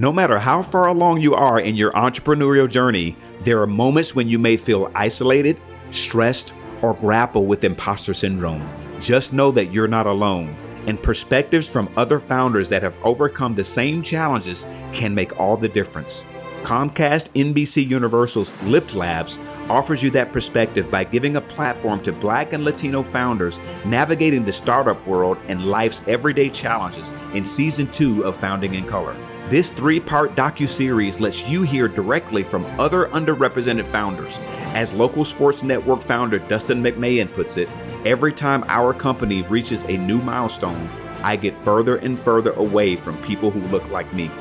No matter how far along you are in your entrepreneurial journey, there are moments when you may feel isolated, stressed, or grapple with imposter syndrome. Just know that you're not alone, and perspectives from other founders that have overcome the same challenges can make all the difference. Comcast NBCUniversal's LIFTLabs offers you that perspective by giving a platform to Black and Latino founders navigating the startup world and life's everyday challenges in Season 2 of Founding in Color. This 3-part docu-series lets you hear directly from other underrepresented founders. As local sports network founder Dustin McMahon puts it, every time our company reaches a new milestone, I get further and further away from people who look like me.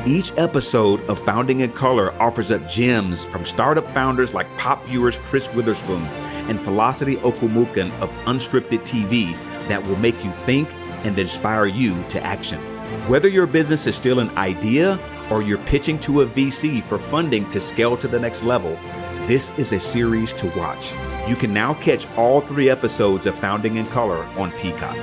Each episode of Founding in Color offers up gems from startup founders like pop viewers Chris Witherspoon and Felicity Okumukan of Unscripted TV that will make you think and inspire you to action. Whether your business is still an idea or you're pitching to a VC for funding to scale to the next level, this is a series to watch. You can now catch all 3 episodes of Founding in Color on Peacock.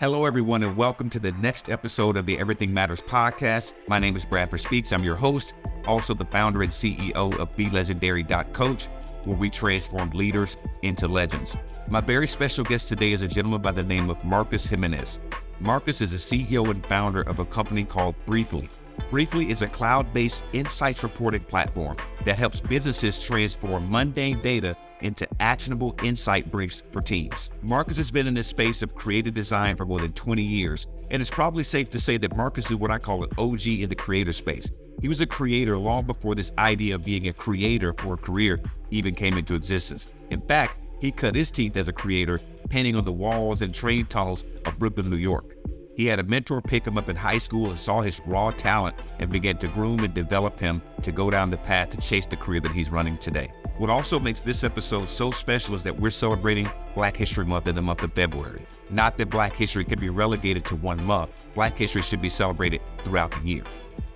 Hello, everyone, and welcome to the next episode of the Everything Matters podcast. My name is Bradford Speaks. I'm your host, also the founder and CEO of BeLegendary.coach, where we transform leaders into legends. My very special guest today is a gentleman by the name of Marcus Jimenez. Marcus is the CEO and founder of a company called Breefly. Breefly is a cloud-based insights reporting platform that helps businesses transform mundane data into actionable insight briefs for teams. Marcus has been in this space of creative design for more than 20 years, and it's probably safe to say that Marcus is what I call an OG in the creator space. He was a creator long before this idea of being a creator for a career even came into existence. In fact, he cut his teeth as a creator, painting on the walls and train tunnels of Brooklyn, New York. He had a mentor pick him up in high school and saw his raw talent and began to groom and develop him to go down the path to chase the career that he's running today. What also makes this episode so special is that we're celebrating Black History Month in the month of February. Not that Black history can be relegated to one month. Black history should be celebrated throughout the year.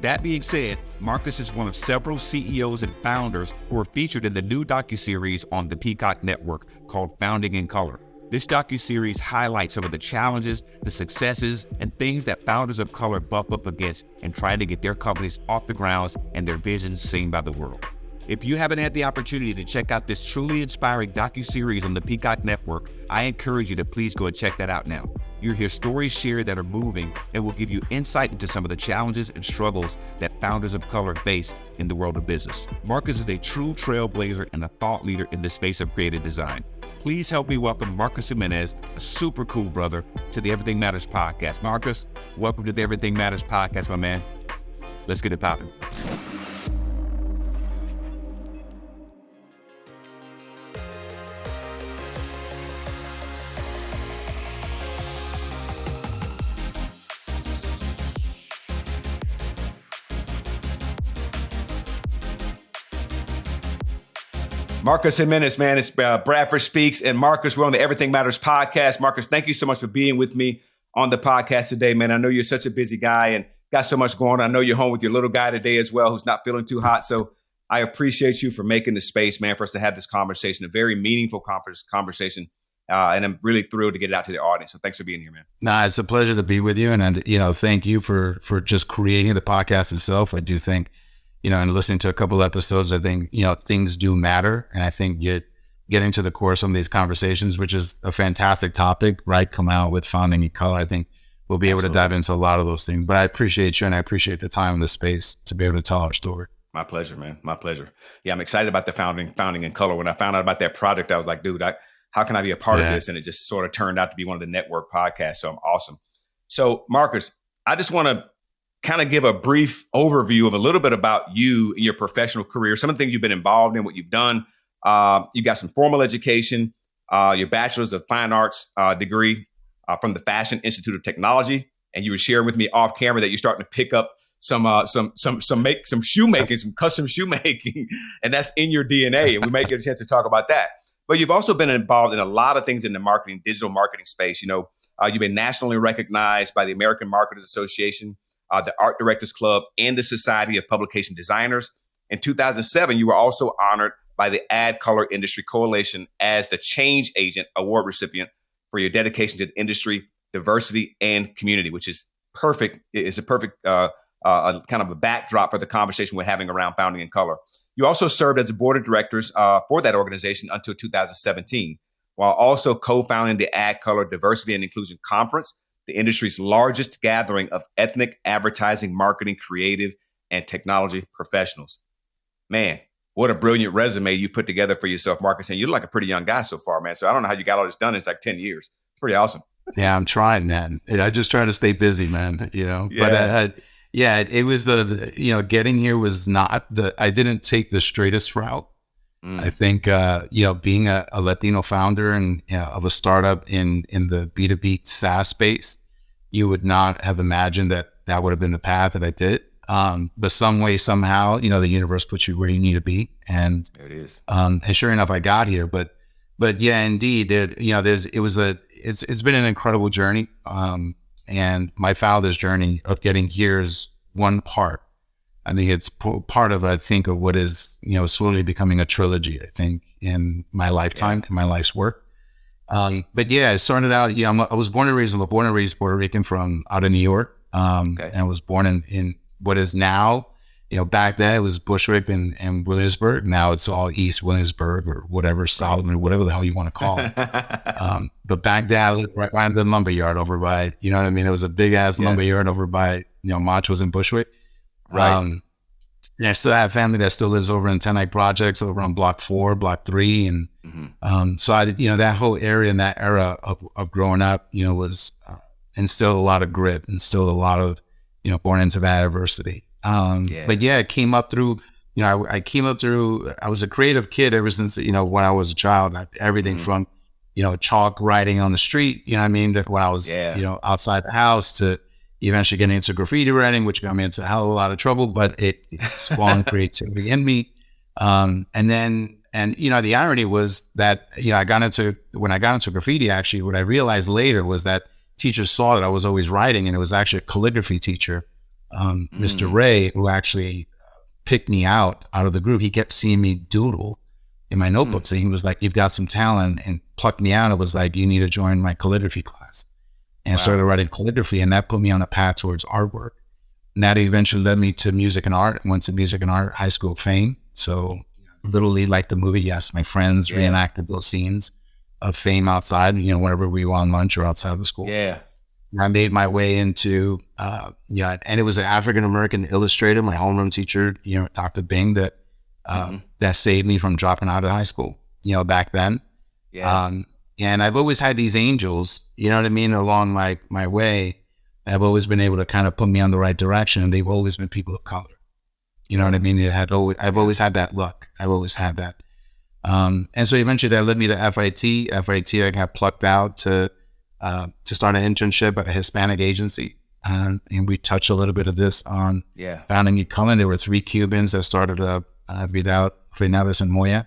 That being said, Marcus is one of several CEOs and founders who are featured in the new docu-series on the Peacock Network called Founding in Color. This docu-series highlights some of the challenges, the successes, and things that founders of color bump up against in trying to get their companies off the grounds and their visions seen by the world. If you haven't had the opportunity to check out this truly inspiring docu-series on the Peacock Network, I encourage you to please go and check that out now. You'll hear stories shared that are moving and will give you insight into some of the challenges and struggles that founders of color face in the world of business. Marcus is a true trailblazer and a thought leader in the space of creative design. Please help me welcome Marcus Jimenez, a super cool brother, to the Everything Matters podcast. Marcus, welcome to the Everything Matters podcast, my man. Let's get it popping. Marcus Jimenez, man, it's Bradford Speaks. And Marcus, we're on the Everything Matters podcast. Marcus, thank you so much for being with me on the podcast today, man. I know you're such a busy guy and got so much going on. I know you're home with your little guy today as well, who's not feeling too hot. So I appreciate you for making the space, man, for us to have this conversation, a very meaningful conversation. And I'm really thrilled to get it out to the audience. So thanks for being here, man. Nah, it's a pleasure to be with you. And, thank you for just creating the podcast itself. I do think, and listening to a couple of episodes, I think, things do matter. And I think getting to the core of some of these conversations, which is a fantastic topic, right? Come out with Founding in Color. I think we'll be able to dive into a lot of those things. But I appreciate you and I appreciate the time and the space to be able to tell our story. My pleasure, man. My pleasure. Yeah, I'm excited about the Founding in Color. When I found out about that project, I was like, dude, how can I be a part of this? And it just sort of turned out to be one of the network podcasts. So I'm awesome. So Marcus, I just want to kind of give a brief overview of a little bit about you and your professional career, some of the things you've been involved in, what you've done. You got some formal education, your bachelor's of fine arts degree from the Fashion Institute of Technology. And you were sharing with me off camera that you're starting to pick up some shoemaking, some custom shoemaking, and that's in your DNA. And we may get a chance to talk about that. But you've also been involved in a lot of things in the digital marketing space. You've been nationally recognized by the American Marketers Association, the Art Directors Club, and the Society of Publication Designers. In 2007, you were also honored by the Ad Color Industry Coalition as the Change Agent Award recipient for your dedication to the industry, diversity, and community, which is perfect. It's a perfect kind of a backdrop for the conversation we're having around Founding in Color. You also served as the board of directors for that organization until 2017, while also co-founding the Ad Color Diversity and Inclusion Conference, the industry's largest gathering of ethnic advertising, marketing, creative, and technology professionals. Man, what a brilliant resume you put together for yourself, Marcus. And you look like a pretty young guy so far, man. So I don't know how you got all this done. It's like 10 years. It's pretty awesome. Yeah, I'm trying, man. I just try to stay busy, man, Yeah. But it was getting here was not I didn't take the straightest route. I think, being a Latino founder and of a startup in the B2B SaaS space, you would not have imagined that would have been the path that I did. But some way, somehow, the universe puts you where you need to be. And there it is. And sure enough, I got here. But yeah, indeed, it's been an incredible journey. And my founder's journey of getting here is one part. I think it's part of what is, slowly becoming a trilogy, I think, in my lifetime, in my life's work. But yeah, I started out, I was born and raised Puerto Rican from out of New York. And I was born in what is now, back then it was Bushwick and Williamsburg. Now it's all East Williamsburg or whatever, Solomon, whatever the hell you want to call it. But back then I lived right by the lumber yard over by, There was a big ass lumber yard over by, Machos and Bushwick. Right. And I still have family that still lives over in Tenite Projects over on Block 4, Block 3. And so I, that whole area and that era of growing up, was instilled a lot of grit, instilled a lot of, born into that adversity. But yeah, it came up through, I was a creative kid ever since, when I was a child. Everything from, chalk writing on the street, when I was, outside the house to eventually getting into graffiti writing, which got me into a hell of a lot of trouble, but it spawned creativity in me. And the irony was that, when I got into graffiti, actually, what I realized later was that teachers saw that I was always writing, and it was actually a calligraphy teacher, Mr. Ray, who actually picked me out of the group. He kept seeing me doodle in my notebooks, and he was like, "You've got some talent," and plucked me out. It was like, "You need to join my calligraphy class." And I started writing calligraphy, and that put me on a path towards artwork. And that eventually led me to music and art. I went to Music and Art High School of Fame. So literally like the movie, yes, my friends reenacted those scenes of fame outside, whenever we were on lunch or outside of the school. Yeah. And I made my way into, and it was an African-American illustrator, my homeroom teacher, Dr. Bing, that saved me from dropping out of high school, back then. Yeah. And I've always had these angels, along my way. I've always been able to kind of put me on the right direction, and they've always been people of color. You know what I mean? I've always had that luck. I've always had that. And so eventually that led me to FIT. I got plucked out to start an internship at a Hispanic agency. And we touched a little bit of this on Founding in Color. There were 3 Cubans that started Vidal, Fernandez, and Moya.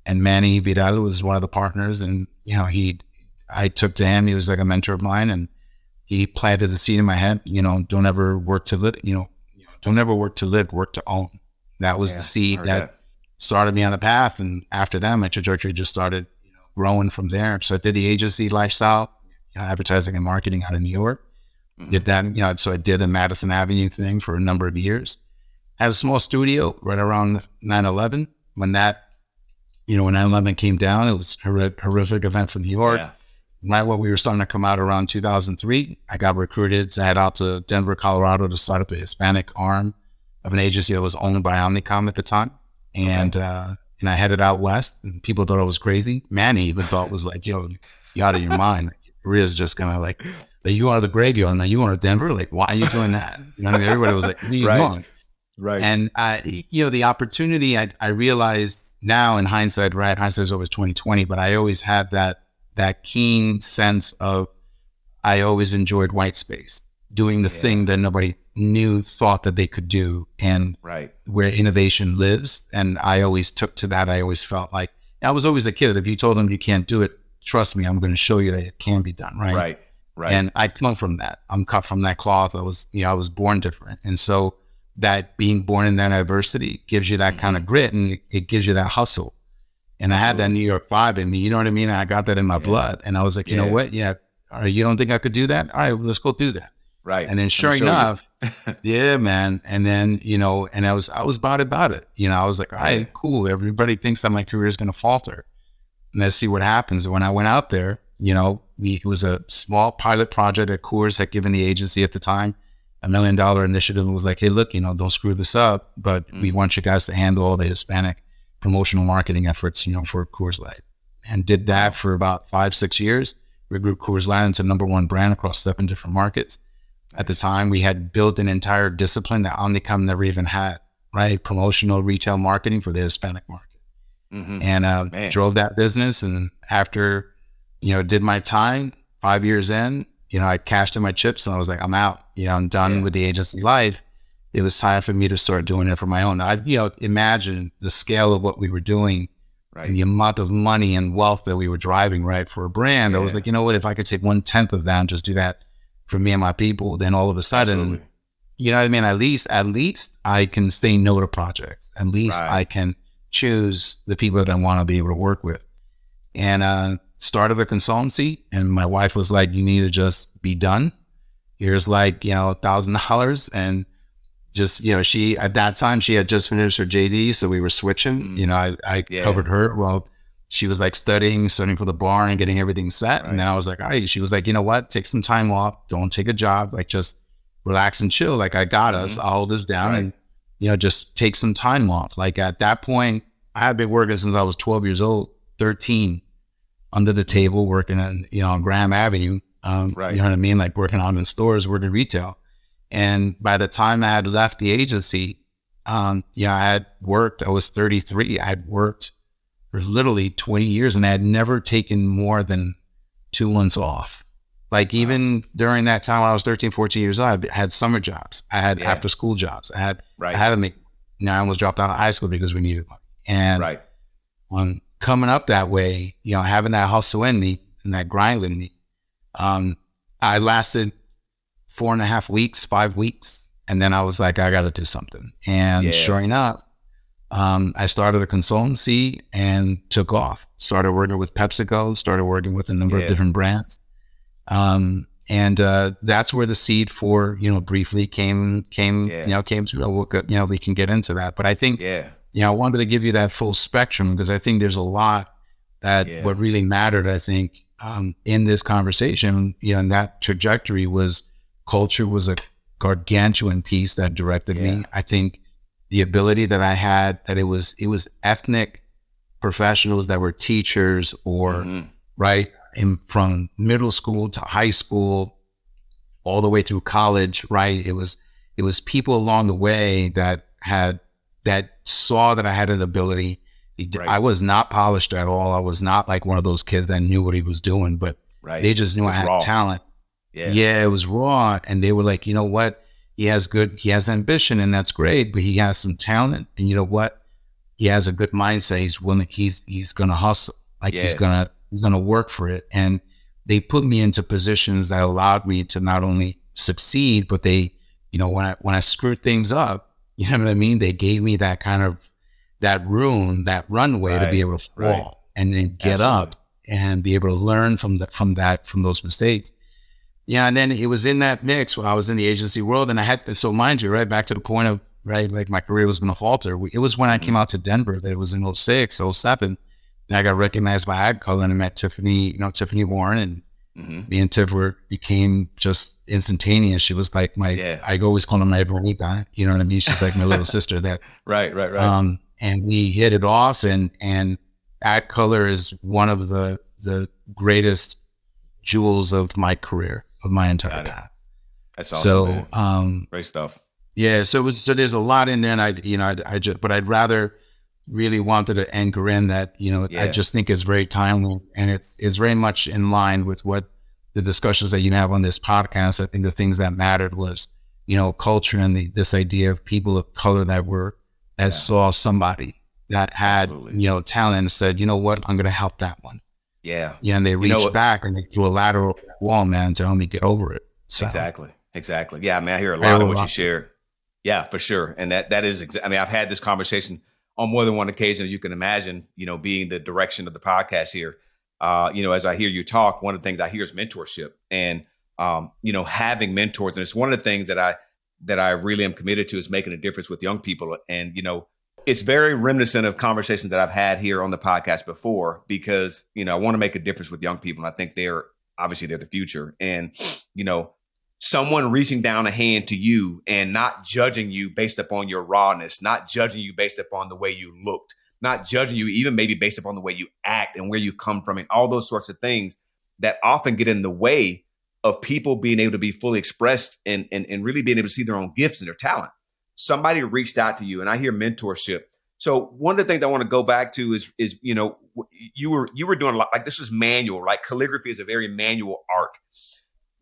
And Manny Vidal was one of the partners. And, I took to him. He was like a mentor of mine. And he planted the seed in my head, don't ever work to live, don't ever work to live, work to own. That was the seed that started me on the path. And after that, my trajectory just started growing from there. So I did the agency lifestyle, advertising and marketing out of New York. Did that, so I did the Madison Avenue thing for a number of years. I had a small studio right around 9/11. When 9/11 came down, it was a horrific event for New York. Yeah. Right when we were starting to come out around 2003, I got recruited to head out to Denver, Colorado to start up a Hispanic arm of an agency that was owned by Omnicom at the time. And I headed out west, and people thought I was crazy. Manny even thought it was like, "Yo, you out of your mind. Your career's just gonna like you out of the graveyard. Now you going to Denver? Like, why are you doing that?" Everybody was like, "Where are you going?" Right. And the opportunity, I realized now in hindsight, right? Hindsight is always 20/20, but I always had that keen sense of, I always enjoyed white space, doing the thing that nobody thought that they could do, and where innovation lives. And I always took to that. I always felt like I was always the kid that if you told them you can't do it, trust me, I'm going to show you that it can be done. Right. And I come from that. I'm cut from that cloth. I was born different. And so that being born in that adversity gives you that kind of grit, and it gives you that hustle. And I had that New York vibe in me, you know what I mean? I got that in my blood. And I was like, you know what? Yeah, All right, you don't think I could do that? All right, well, let's go do that. Right. And then sure enough, yeah, man. And then, and I was about it. I was like, all right, cool. Everybody thinks that my career is going to falter. And let's see what happens. When I went out there, it was a small pilot project that Coors had given the agency at the time, $1 million initiative. It was like, hey, look, don't screw this up, but we want you guys to handle all the Hispanic promotional marketing efforts, for Coors Light. And did that for about 5-6 years. We grew Coors Light into #1 brand across 7 different markets. At the time, we had built an entire discipline that Omnicom never even had, right? Promotional retail marketing for the Hispanic market. And drove that business. And after, did my time, 5 years in, I cashed in my chips and I was like, I'm out. I'm done with the agency life. It was time for me to start doing it for my own. I, imagine the scale of what we were doing, and the amount of money and wealth that we were driving, right, for a brand. I was like, what, if I could take 1/10 of that and just do that for me and my people, then all of a sudden, you know what I mean? At least I can say no to projects. At least I can choose the people that I want to be able to work with. And started a consultancy, and my wife was like, you need to just be done. Here's like, $1,000. And just, she, at that time, she had just finished her JD. So we were switching, I covered her while she was like studying for the bar and getting everything set. And then I was like, all right. She was like, you know what? Take some time off. Don't take a job. Like, just relax and chill. Like, I got us. I'll hold this down and, just take some time off. Like, at that point, I had been working since I was 12 years old, 13, under the table, working on Graham Avenue. You know what I mean? Like, working out in stores, working retail. And by the time I had left the agency, I had worked. I was 33. I had worked for literally 20 years, and I had never taken more than 2 months off. Like, even during that time when I was 13, 14 years old, I had summer jobs. I had after school jobs. I had to make, I almost dropped out of high school because we needed money. And coming up that way, having that hustle in me and that grind in me, I lasted 4.5 weeks, 5 weeks. And then I was like, I got to do something. And sure enough, I started a consultancy and took off. Started working with PepsiCo, started working with a number of different brands. And that's where the seed for, Breefly came to, we can get into that. But I think, I wanted to give you that full spectrum, because I think there's a lot that what really mattered, I think, in this conversation, and that trajectory was culture was a gargantuan piece that directed me. I think the ability that I had, that it was ethnic professionals that were teachers or from middle school to high school, all the way through college, right? It was people along the way that saw that I had an ability. I was not polished at all. I was not like one of those kids that knew what he was doing, but they just knew I had talent. It was raw. And they were like, you know what? He has ambition, and that's great, but he has some talent. And you know what? He has a good mindset. He's willing, he's going to hustle. Like he's going to work for it. And they put me into positions that allowed me to not only succeed, but they, when I screwed things up, you know what I mean? They gave me that kind of, that room, that runway to be able to fall and then get up and be able to learn from those mistakes. And then it was in that mix when I was in the agency world, and I had, so mind you, right back to the point of, like my career was going to falter. It was when I came out to Denver that it was in 06, 07. And I got recognized by AdColor, and I met Tiffany Warren, and me and Tiff became just instantaneous. She was like I always call her my Bonita, you know what I mean? She's like my little sister that. Right. And we hit it off, and AdColor is one of the greatest jewels of my career, of my entire path. That's awesome. So, great stuff. Yeah. So there's a lot in there, and but I'd rather really wanted to anchor in that, I just think it's very timely, and it's very much in line with what the discussions that you have on this podcast. I think the things that mattered was, culture and this idea of people of color that saw somebody that had, talent and said, you know what, I'm going to help that one. Yeah. And they reached back and they threw a lateral wall, man, to help me get over it. So. Exactly. Yeah, I mean, I hear a lot of what you share. Yeah, for sure. And that is, I mean, I've had this conversation on more than one occasion, as you can imagine, being the direction of the podcast here. as I hear you talk, one of the things I hear is mentorship and, having mentors. And it's one of the things that I really am committed to is making a difference with young people. And, it's very reminiscent of conversations that I've had here on the podcast before, because, I want to make a difference with young people. And I think they're the future. And, someone reaching down a hand to you and not judging you based upon your rawness, not judging you based upon the way you looked, not judging you even maybe based upon the way you act and where you come from and all those sorts of things that often get in the way of people being able to be fully expressed and really being able to see their own gifts and their talent. Somebody reached out to you, and I hear mentorship. So one of the things I want to go back to is you were doing a lot, like this is manual, right? Calligraphy is a very manual art.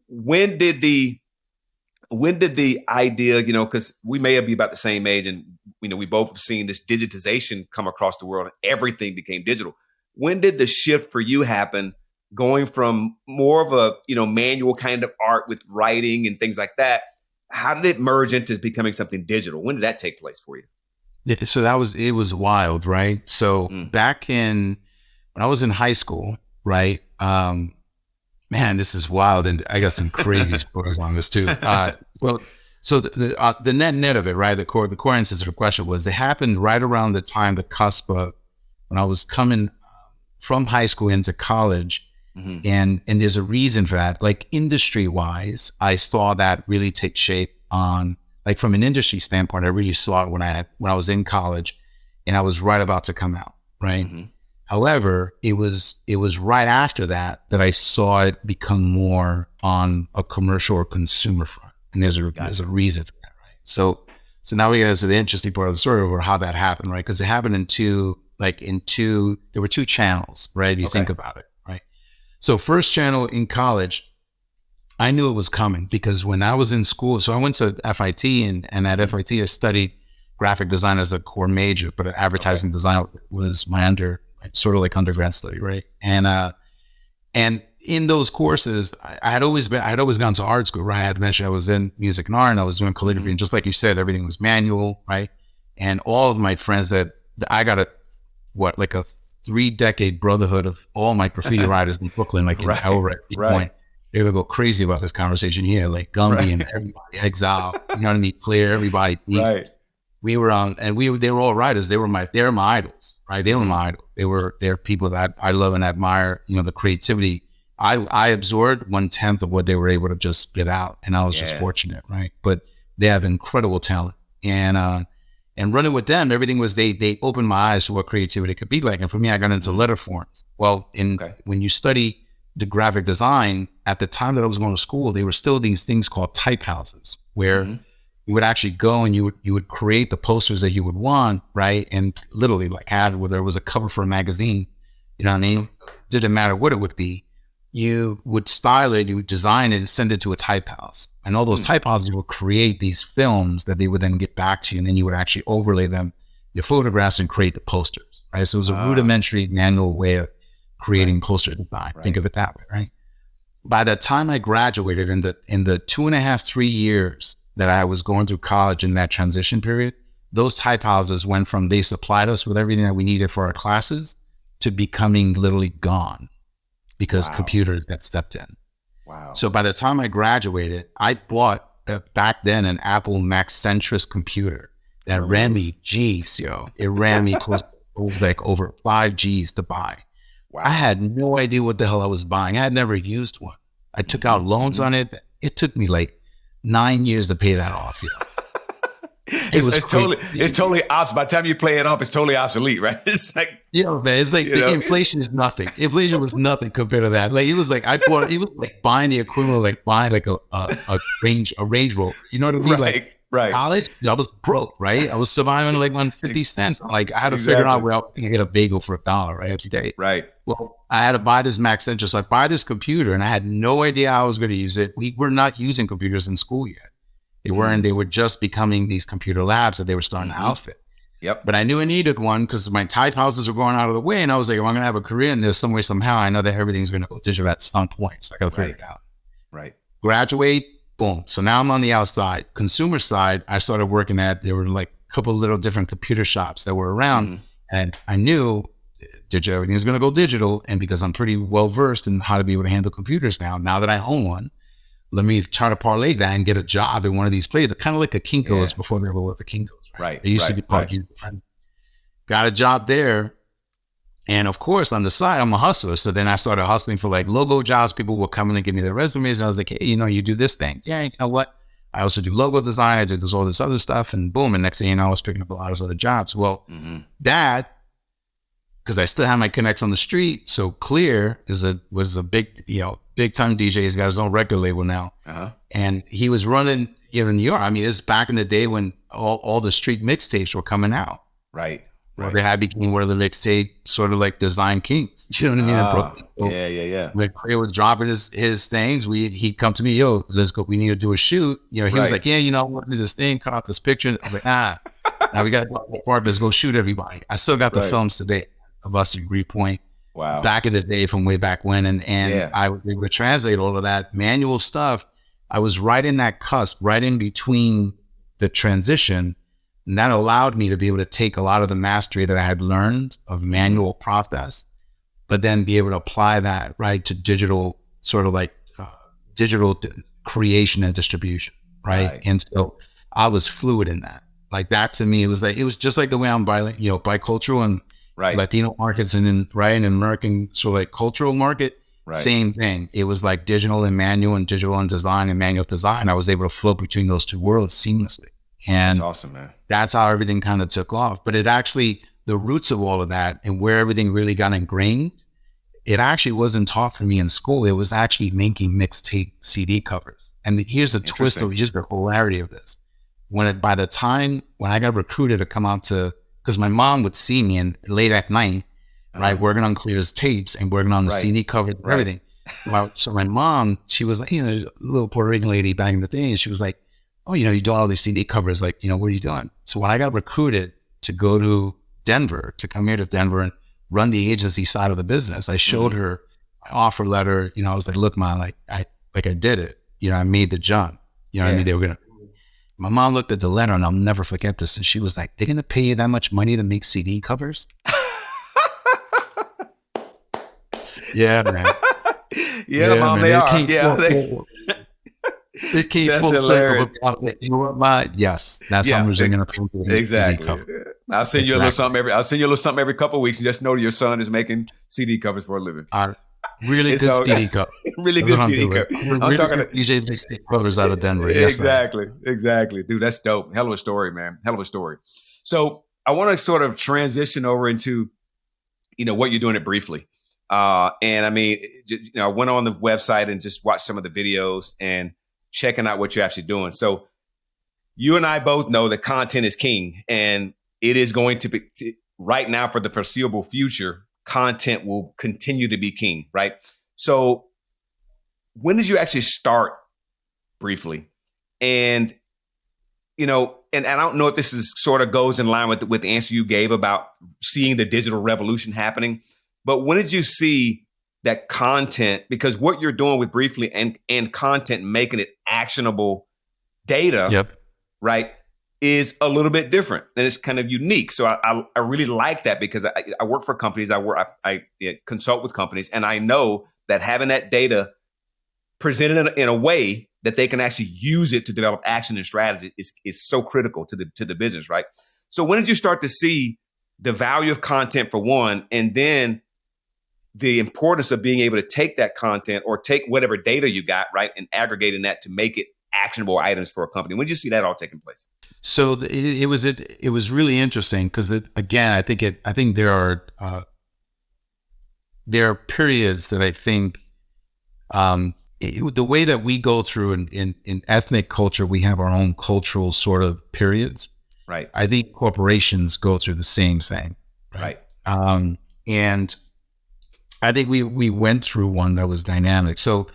When did the idea, because we may be about the same age, and we both have seen this digitization come across the world and everything became digital. When did the shift for you happen, going from more of a manual kind of art with writing and things like that? How did it merge into becoming something digital? When did that take place for you? Yeah, so it was wild, right? So back when I was in high school, right? Man, this is wild, and I got some crazy stories on this too. So the net of it, right? The core answer to the question was it happened right around the time, the cusp of when I was coming from high school into college, and there's a reason for that. Like industry wise, I saw that really take shape on, like from an industry standpoint, I really saw it when I was in college, and I was right about to come out, right? Mm-hmm. However, it was right after that I saw it become more on a commercial or consumer front. And there's a reason for that, right? So now we get to the interesting part of the story over how that happened, right? Because it happened there were two channels, right? If you think about it, right? So first channel in college, I knew it was coming because when I was in school, so I went to FIT and at FIT I studied graphic design as a core major, but advertising design was my sort of like undergrad study, right? And in those courses, I had always gone to art school, right? I had mentioned I was in music and art, and I was doing calligraphy, and just like you said, everything was manual, right? And all of my friends that I got a 3-decade brotherhood of all my graffiti writers in Brooklyn, like in over at this point, they would go crazy about this conversation here, like Gumby and everybody, Exile, you know what I mean? Clear, everybody, Beast. Right. We were they were all writers. They're my idols, right? They were my idols. They're people that I love and admire, the creativity. I absorbed 1/10 of what they were able to just spit out, and I was just fortunate, right? But they have incredible talent, and running with them, everything was they opened my eyes to what creativity could be like. And for me, I got into letter forms. Well, when you study the graphic design, at the time that I was going to school, there were still these things called type houses where you would actually go and you would create the posters that you would want, right? And literally like whether it was a cover for a magazine, you know what I mean? Didn't matter what it would be. You would style it, you would design it and send it to a type house. And all those type houses would create these films that they would then get back to you. And then you would actually overlay them, your photographs, and create the posters, right? So it was a rudimentary manual way of creating poster design. Right. Think of it that way, right? By the time I graduated in the 2.5, 3 years that I was going through college in that transition period, those type houses went from they supplied us with everything that we needed for our classes to becoming literally gone because computers got stepped in. Wow. So by the time I graduated, I bought back then an Apple Maxcentress computer that ran me G's, It ran me close. It was like over 5 G's to buy. Wow. I had no idea what the hell I was buying. I had never used one. I took out loans on it. It took me like 9 years to pay that off. It's totally obsolete. By the time you play it off, it's totally obsolete, right? It's like, man, it's like inflation is nothing. Inflation was nothing compared to that. Like it was like it was like buying the equivalent of like buying like a Range Rover. You know what I mean? Right. College, I was broke, right? I was surviving like on 50 cents. Like I had to figure out where I can get a bagel for $1, right? Every day. Right. Well, I had to buy this Maxcentress. So I buy this computer and I had no idea how I was going to use it. We were not using computers in school yet. They weren't. They were just becoming these computer labs that they were starting to outfit. Yep. But I knew I needed one because my type houses were going out of the way. And I was like, well, I'm going to have a career in this some way, somehow. I know that everything's going to go digital at some point. So I got to figure it out. Right. Graduate. Boom. So now I'm on the outside. Consumer side, I started working there were like a couple of little different computer shops that were around. And I knew everything's going to go digital. And because I'm pretty well versed in how to be able to handle computers now that I own one, let me try to parlay that and get a job in one of these places. Kind of like a Kinko's before there was a Kinko's. Right. It used to be called Got a job there. And of course, on the side, I'm a hustler. So then I started hustling for like logo jobs. People would come in and give me their resumes. And I was like, hey, you do this thing. Yeah, you know what? I also do logo design. I do all this other stuff. And boom. And next thing you know, I was picking up a lot of other jobs. Well, that, because I still have my connects on the street. So Clear was a big time DJ. He's got his own record label now. And he was running, in New York. I mean, this is back in the day when all the street mixtapes were coming out. Right. Where I became one of the mixtape sort of like design kings. You know what I mean? So yeah. When Clear was dropping his things, he'd come to me, yo, let's go. We need to do a shoot. He was like, yeah, I want to do this thing, cut out this picture. I was like, now we got to go apart. Let's go shoot everybody. I still got the films today of us in Grief Point. Wow. Back in the day from way back when. And I was able to translate all of that manual stuff. I was right in that cusp, right in between the transition. And that allowed me to be able to take a lot of the mastery that I had learned of manual process, but then be able to apply that right to digital, sort of like digital creation and distribution. Right. And so I was fluid in that. Like that to me, it was just like the way I'm bicultural and Latino markets and in American sort of like cultural market. Right. Same thing. It was like digital and manual and digital and design and manual design. I was able to float between those two worlds seamlessly. And that's awesome, man. That's how everything kind of took off. But it actually, the roots of all of that and where everything really got ingrained, it actually wasn't taught for me in school. It was actually making mixtape CD covers. And here's the twist of just the hilarity of this. By the time I got recruited to come out because my mom would see me late at night, right, working on Clear's tapes and working on the CD covers and everything. So my mom, she was like, a little Puerto Rican lady back in the day, and she was like, oh, you do all these CD covers, like, what are you doing? So when I got recruited to go to Denver, to come here to Denver and run the agency side of the business, I showed her my offer letter. I was like, look, Mom, I did it. I made the jump. What I mean? They were my mom looked at the letter, and I'll never forget this. And she was like, they're going to pay you that much money to make CD covers? Yeah, man. Yeah, Mom, man. They are. Yeah, it came full circle. You know what, Ma? Yes, that's how much they're going to pay. Exactly. I'll send you a little something every couple of weeks, and just know your son is making CD covers for a living. Really good CD cover. Really good CD cover. I'm talking to DJ CD covers out of Denver. Yes, exactly. Dude, that's dope. Hell of a story, man. Hell of a story. So I want to sort of transition over into, what you're doing at Breefly. And I mean, I went on the website and just watched some of the videos and checking out what you're actually doing. So you and I both know that content is king, and it is going to be right now for the foreseeable future. Content will continue to be king, right? So when did you actually start Breefly? And, and I don't know if this is sort of goes in line with the answer you gave about seeing the digital revolution happening, but when did you see that content, because what you're doing with Breefly and content, making it actionable data, right, is a little bit different and it's kind of unique. So I really like that because I work for companies. I consult with companies, and I know that having that data presented in a way that they can actually use it to develop action and strategy is so critical to the business, right? So when did you start to see the value of content for one, and then the importance of being able to take that content or take whatever data you got, right, and aggregating that to make it actionable items for a company? When did you see that all taking place? So it was really interesting because again, I think there are periods that I think the way that we go through in ethnic culture, we have our own cultural sort of periods. Right. I think corporations go through the same thing. Right. And I think we went through one that was dynamic. So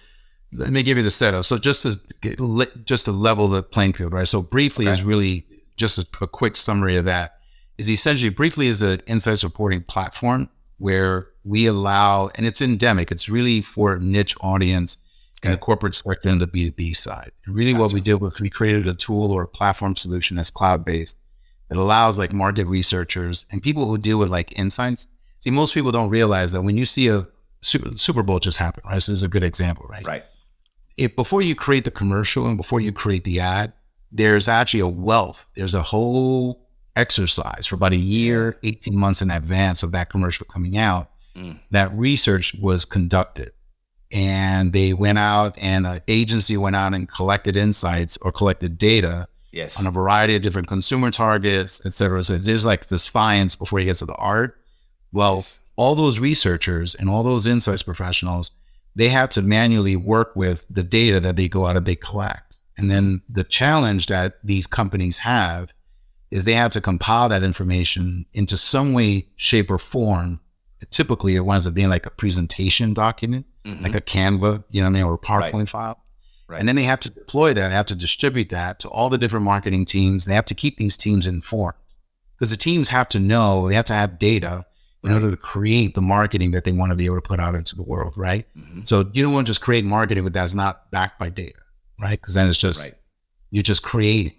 let me give you the setup. So just to level the playing field, right? So Breefly is really just a quick summary of that. Is essentially Breefly is an insights reporting platform where we allow, and it's endemic. It's really for a niche audience in the corporate sector and the B2B side. And really what we did was we created a tool or a platform solution that's cloud-based that allows like market researchers and people who deal with like insights See, most people don't realize that when you see a Super Bowl just happened, right? So this is a good example, right? Right. Before you create the commercial and before you create the ad, there's actually a wealth. There's a whole exercise for about a year, 18 months in advance of that commercial coming out. That research was conducted, and they went out, and an agency went out and collected insights or collected data on a variety of different consumer targets, et cetera. So there's like the science before you get to the art. Well, all those researchers and all those insights professionals, they have to manually work with the data that they go out and they collect. And then the challenge that these companies have is they have to compile that information into some way, shape, or form. Typically, it winds up being like a presentation document, like a Canva, you know what I mean, or a PowerPoint file. Right. And then they have to deploy that, they have to distribute that to all the different marketing teams. They have to keep these teams informed because the teams have to know, they have to have data in order to create the marketing that they want to be able to put out into the world, right? So you don't want to just create marketing that's not backed by data, right? Because then it's just, you're just creating.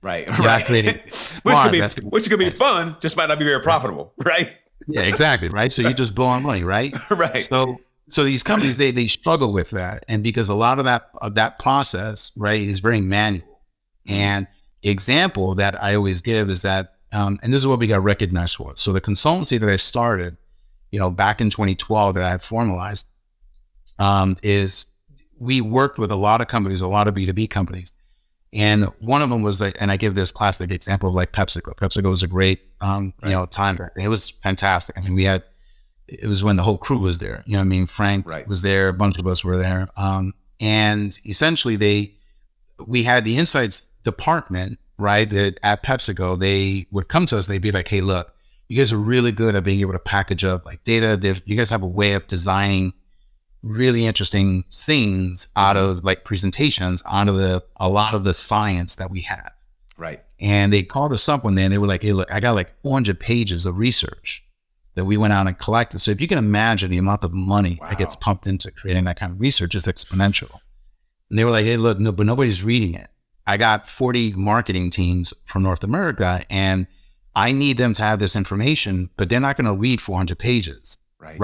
Right. You're not creating smart, which could be fun, just might not be very profitable, right? Yeah, exactly, right? So you're just blowing money, right? Right. So these companies, they struggle with that. And because a lot of that process, right, is very manual. And example that I always give is that, and this is what we got recognized for. So the consultancy that I started, back in 2012 that I had formalized, is we worked with a lot of companies, a lot of B2B companies. And one of them was and I give this classic example of like PepsiCo. PepsiCo was a great, time. It was fantastic. I mean, it was when the whole crew was there. You know what I mean? Frank was there. A bunch of us were there. And essentially we had the insights department, right? That at PepsiCo, they would come to us. They'd be like, hey, look, you guys are really good at being able to package up like data. You guys have a way of designing really interesting things out of like presentations, out of a lot of the science that we have. Right. And they called us up one day and they were like, hey, look, I got like 400 pages of research that we went out and collected. So if you can imagine the amount of money that gets pumped into creating that kind of research is exponential. And they were like, hey, look, no, but nobody's reading it. I got 40 marketing teams from North America and I need them to have this information, but they're not going to read 400 pages. Right.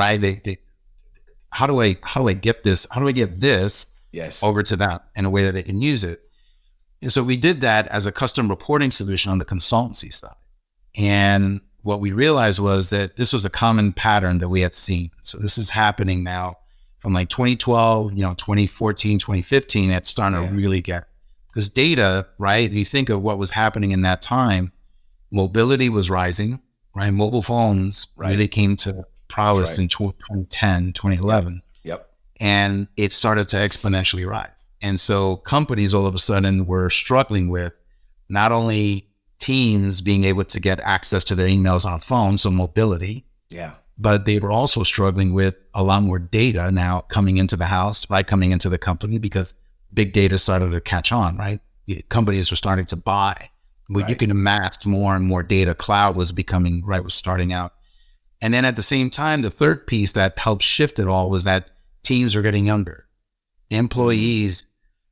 How do I get this? How do I get this over to them in a way that they can use it? And so we did that as a custom reporting solution on the consultancy side. And what we realized was that this was a common pattern that we had seen. So this is happening now from like 2012, 2014, 2015, it's starting to really get, because data, right? If you think of what was happening in that time, mobility was rising, right? Mobile phones really came to prowess in 2010, 2011. Yep. And it started to exponentially rise. And so companies all of a sudden were struggling with not only teams being able to get access to their emails on phones, so mobility. Yeah. But they were also struggling with a lot more data now coming into the house, right? Coming into the company because big data started to catch on, right? Companies were starting to buy. You can amass more and more data. Cloud was was starting out. And then at the same time, the third piece that helped shift it all was that teams are getting younger. Employees,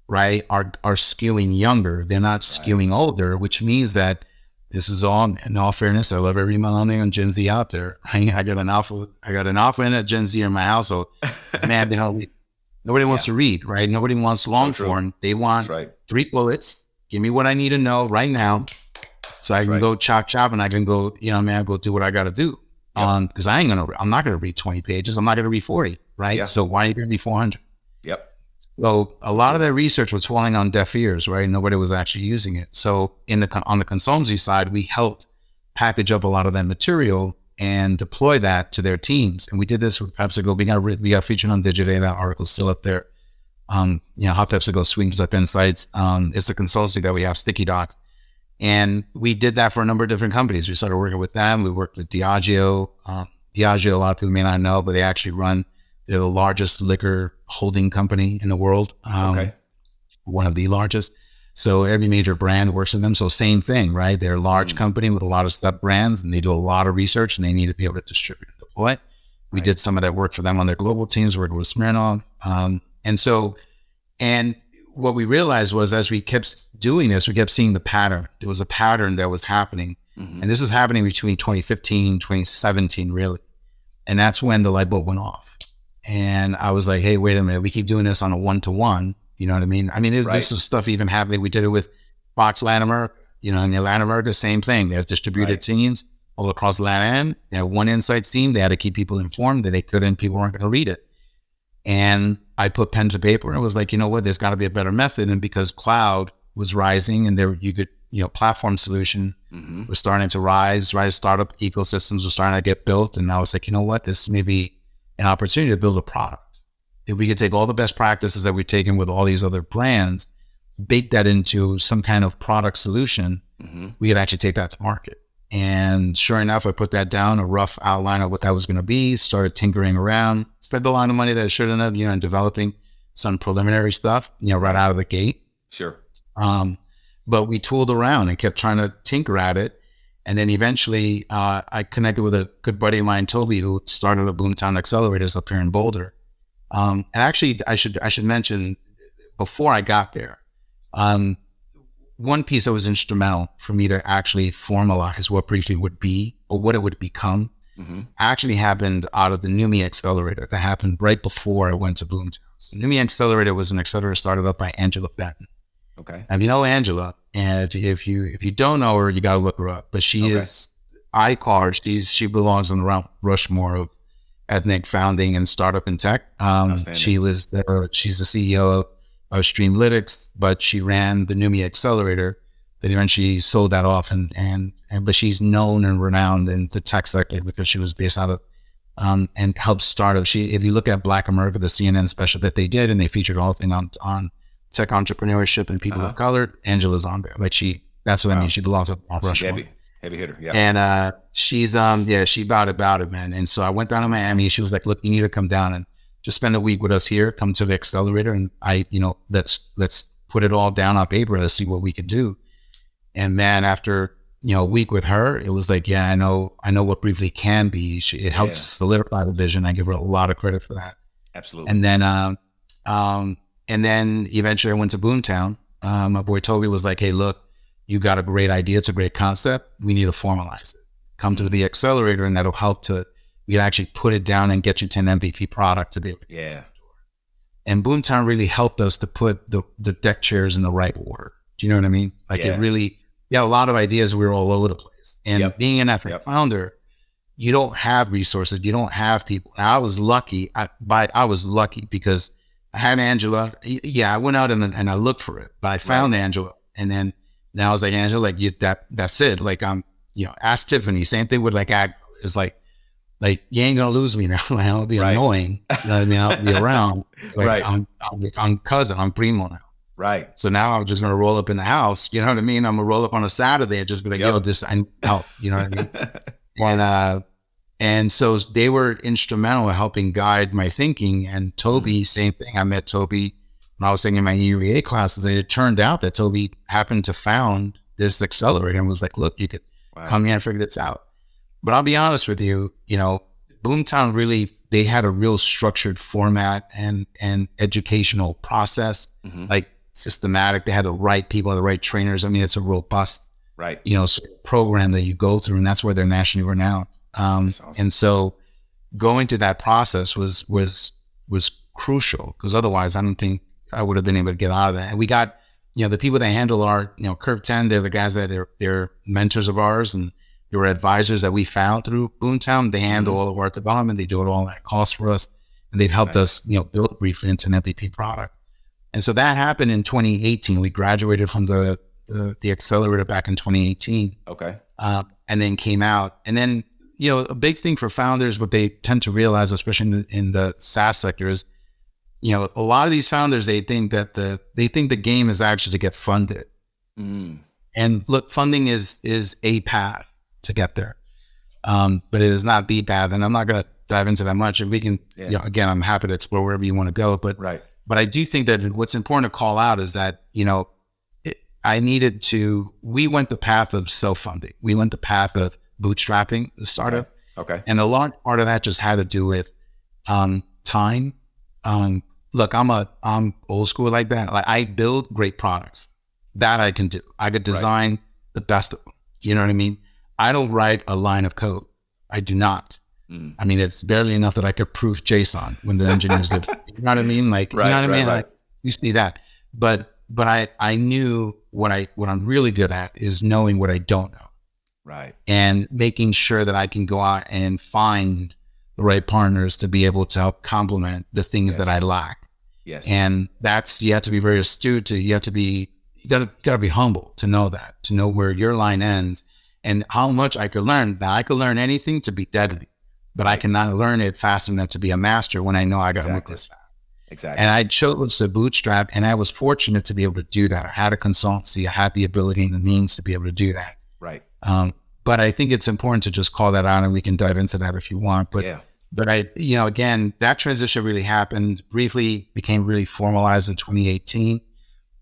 right, are skewing younger. They're not skewing older, which means that this is all, in all fairness, I love every millennial and Gen Z out there. I got an alpha and a Gen Z in my household. Man, nobody wants to read, right? Nobody wants long form. They want 3 bullets. Give me what I need to know right now so I can go chop and I can go, go do what I got to do. Because I'm not going to read 20 pages. I'm not going to read 40, right? Yeah. So why are you going to read 400? Yep. So a lot of that research was falling on deaf ears, right? Nobody was actually using it. So on the consultancy side, we helped package up a lot of that material and deploy that to their teams. And we did this with PepsiCo. We got featured on Digiday. That article's still up there. How PepsiCo sweeps up insights. It's a consultancy that we have, Sticky Docs. And we did that for a number of different companies. We started working with them. We worked with Diageo. Diageo, a lot of people may not know, but they're the largest liquor holding company in the world. One of the largest. So every major brand works with them. So same thing, right? They're a large company with a lot of sub brands and they do a lot of research and they need to be able to distribute and deploy. We did some of that work for them on their global teams, working with Smirnoff. And what we realized was as we kept doing this, we kept seeing the pattern. There was a pattern that was happening. And this is happening between 2015, 2017, really. And that's when the light bulb went off. And I was like, hey, wait a minute. We keep doing this on a 1-to-1. You know what I mean? This is stuff even happening. We did it with Fox Latin America. You know, in Latin America, same thing. They have distributed teams all across Latin. They had one insights team. They had to keep people informed that people weren't going to read it. And I put pen to paper and was like, you know what? There's got to be a better method. And because cloud was rising and platform solution was starting to rise, right? Startup ecosystems were starting to get built. And I was like, you know what? This may be an opportunity to build a product. If we could take all the best practices that we've taken with all these other brands, bake that into some kind of product solution, we could actually take that to market. And sure enough, I put that down, a rough outline of what that was going to be, started tinkering around, spent a lot of money that I shouldn't have, in developing some preliminary stuff, right out of the gate. Sure. But we tooled around and kept trying to tinker at it. And then eventually, I connected with a good buddy of mine, Toby, who started a Boomtown Accelerators up here in Boulder. And actually, I should mention, before I got there, one piece that was instrumental for me to actually formalize what Breefly would be or what it would become actually happened out of the NUMI Accelerator that happened right before I went to Boomtown. So NUMI Accelerator was an accelerator started up by Angela Fenton. Okay. And you know Angela, and if you don't know her, you got to look her up. But she is, I call her, she belongs on the Mount Rushmore of ethnic founding and startup in tech. She's the CEO of Streamlytics, but she ran the NUMI Accelerator that eventually sold that off, but she's known and renowned in the tech sector because she was based out of and helped start up. If you look at Black America, the CNN special that they did, and they featured all thing on tech entrepreneurship and people of color, Angela's on there. Like that's what I mean. She belongs to Mount Rushmore. Heavy hitter, yeah. And she's she about it, man. And so I went down to Miami. She was like, look, you need to come down and just spend a week with us here, come to the accelerator, and let's put it all down on paper. Let's see what we could do. And man, after a week with her, it was like, yeah, I know what Breefly can be. It helped solidify the vision. I give her a lot of credit for that. Absolutely. And then eventually I went to Boomtown. My boy Toby was like, hey, look, you got a great idea. It's a great concept. We need to formalize it. Come to the accelerator, and that'll help we can actually put it down and get you to an MVP product to be able to get it. And Boomtown really helped us to put the deck chairs in the right order. Do you know what I mean? It really, a lot of ideas. We were all over the place. And being an ethnic founder, you don't have resources. You don't have people. And I was lucky. I was lucky because I had Angela. Yeah, I went out and I looked for it, but I found Angela. And then now I was like, Angela, that's it. Ask Tiffany. Same thing with ag. It's like you ain't gonna lose me now. I'll be annoying. You know what I mean? I'll be around. I'm cousin. I'm primo now. Right. So now I'm just gonna roll up in the house. You know what I mean? I'm gonna roll up on a Saturday and just be like, yo, I need help. You know what I mean? And so they were instrumental in helping guide my thinking. And Toby, same thing. I met Toby when I was taking my EUA classes. And it turned out that Toby happened to found this accelerator and was like, look, you could come here and figure this out. But I'll be honest with you, Boomtown really, they had a real structured format and educational process, systematic. They had the right people, the right trainers. I mean, it's a robust, program that you go through, and that's where they're nationally renowned. Awesome. And so going through that process was crucial, because otherwise I don't think I would have been able to get out of that. And we got, the people that handle our, Curve 10, they're the guys that they're mentors of ours, and they were advisors that we found through Boomtown. They handle all of our development. They do it all at cost for us, and they've helped us, build Breefly into an MVP product. And so that happened in 2018. We graduated from the accelerator back in 2018. Okay. And then came out. And then, a big thing for founders, what they tend to realize, especially in the SaaS sector, is, a lot of these founders, they think the game is actually to get funded. And look, funding is a path to get there. But it is not the path. And I'm not going to dive into that much. And we can, again, I'm happy to explore wherever you want to go. But I do think that what's important to call out is that, we went the path of self-funding. We went the path of bootstrapping the startup. Okay. And a large part of that just had to do with time. Look, I'm old school like that. I build great products. That I can do. I could design the best of them. You know what I mean? I don't write a line of code. I do not. I mean, it's barely enough that I could proof JSON when the engineers give, you know what I mean? Like, right, you know what I mean? Right. Like, you see that. But I knew what I'm really good at is knowing what I don't know. Right. And making sure that I can go out and find the right partners to be able to help complement the things that I lack. Yes. And you have to be very astute you gotta be humble to know that, to know where your line ends and how much I could learn. Now I could learn anything to be deadly, but I cannot learn it fast enough to be a master when I know I got to move this fast. Exactly. And I chose to bootstrap, and I was fortunate to be able to do that. I had a consultancy. I had the ability and the means to be able to do that. Right. But I think it's important to just call that out, and we can dive into that if you want. But again, that transition really happened. Breefly became really formalized in 2018.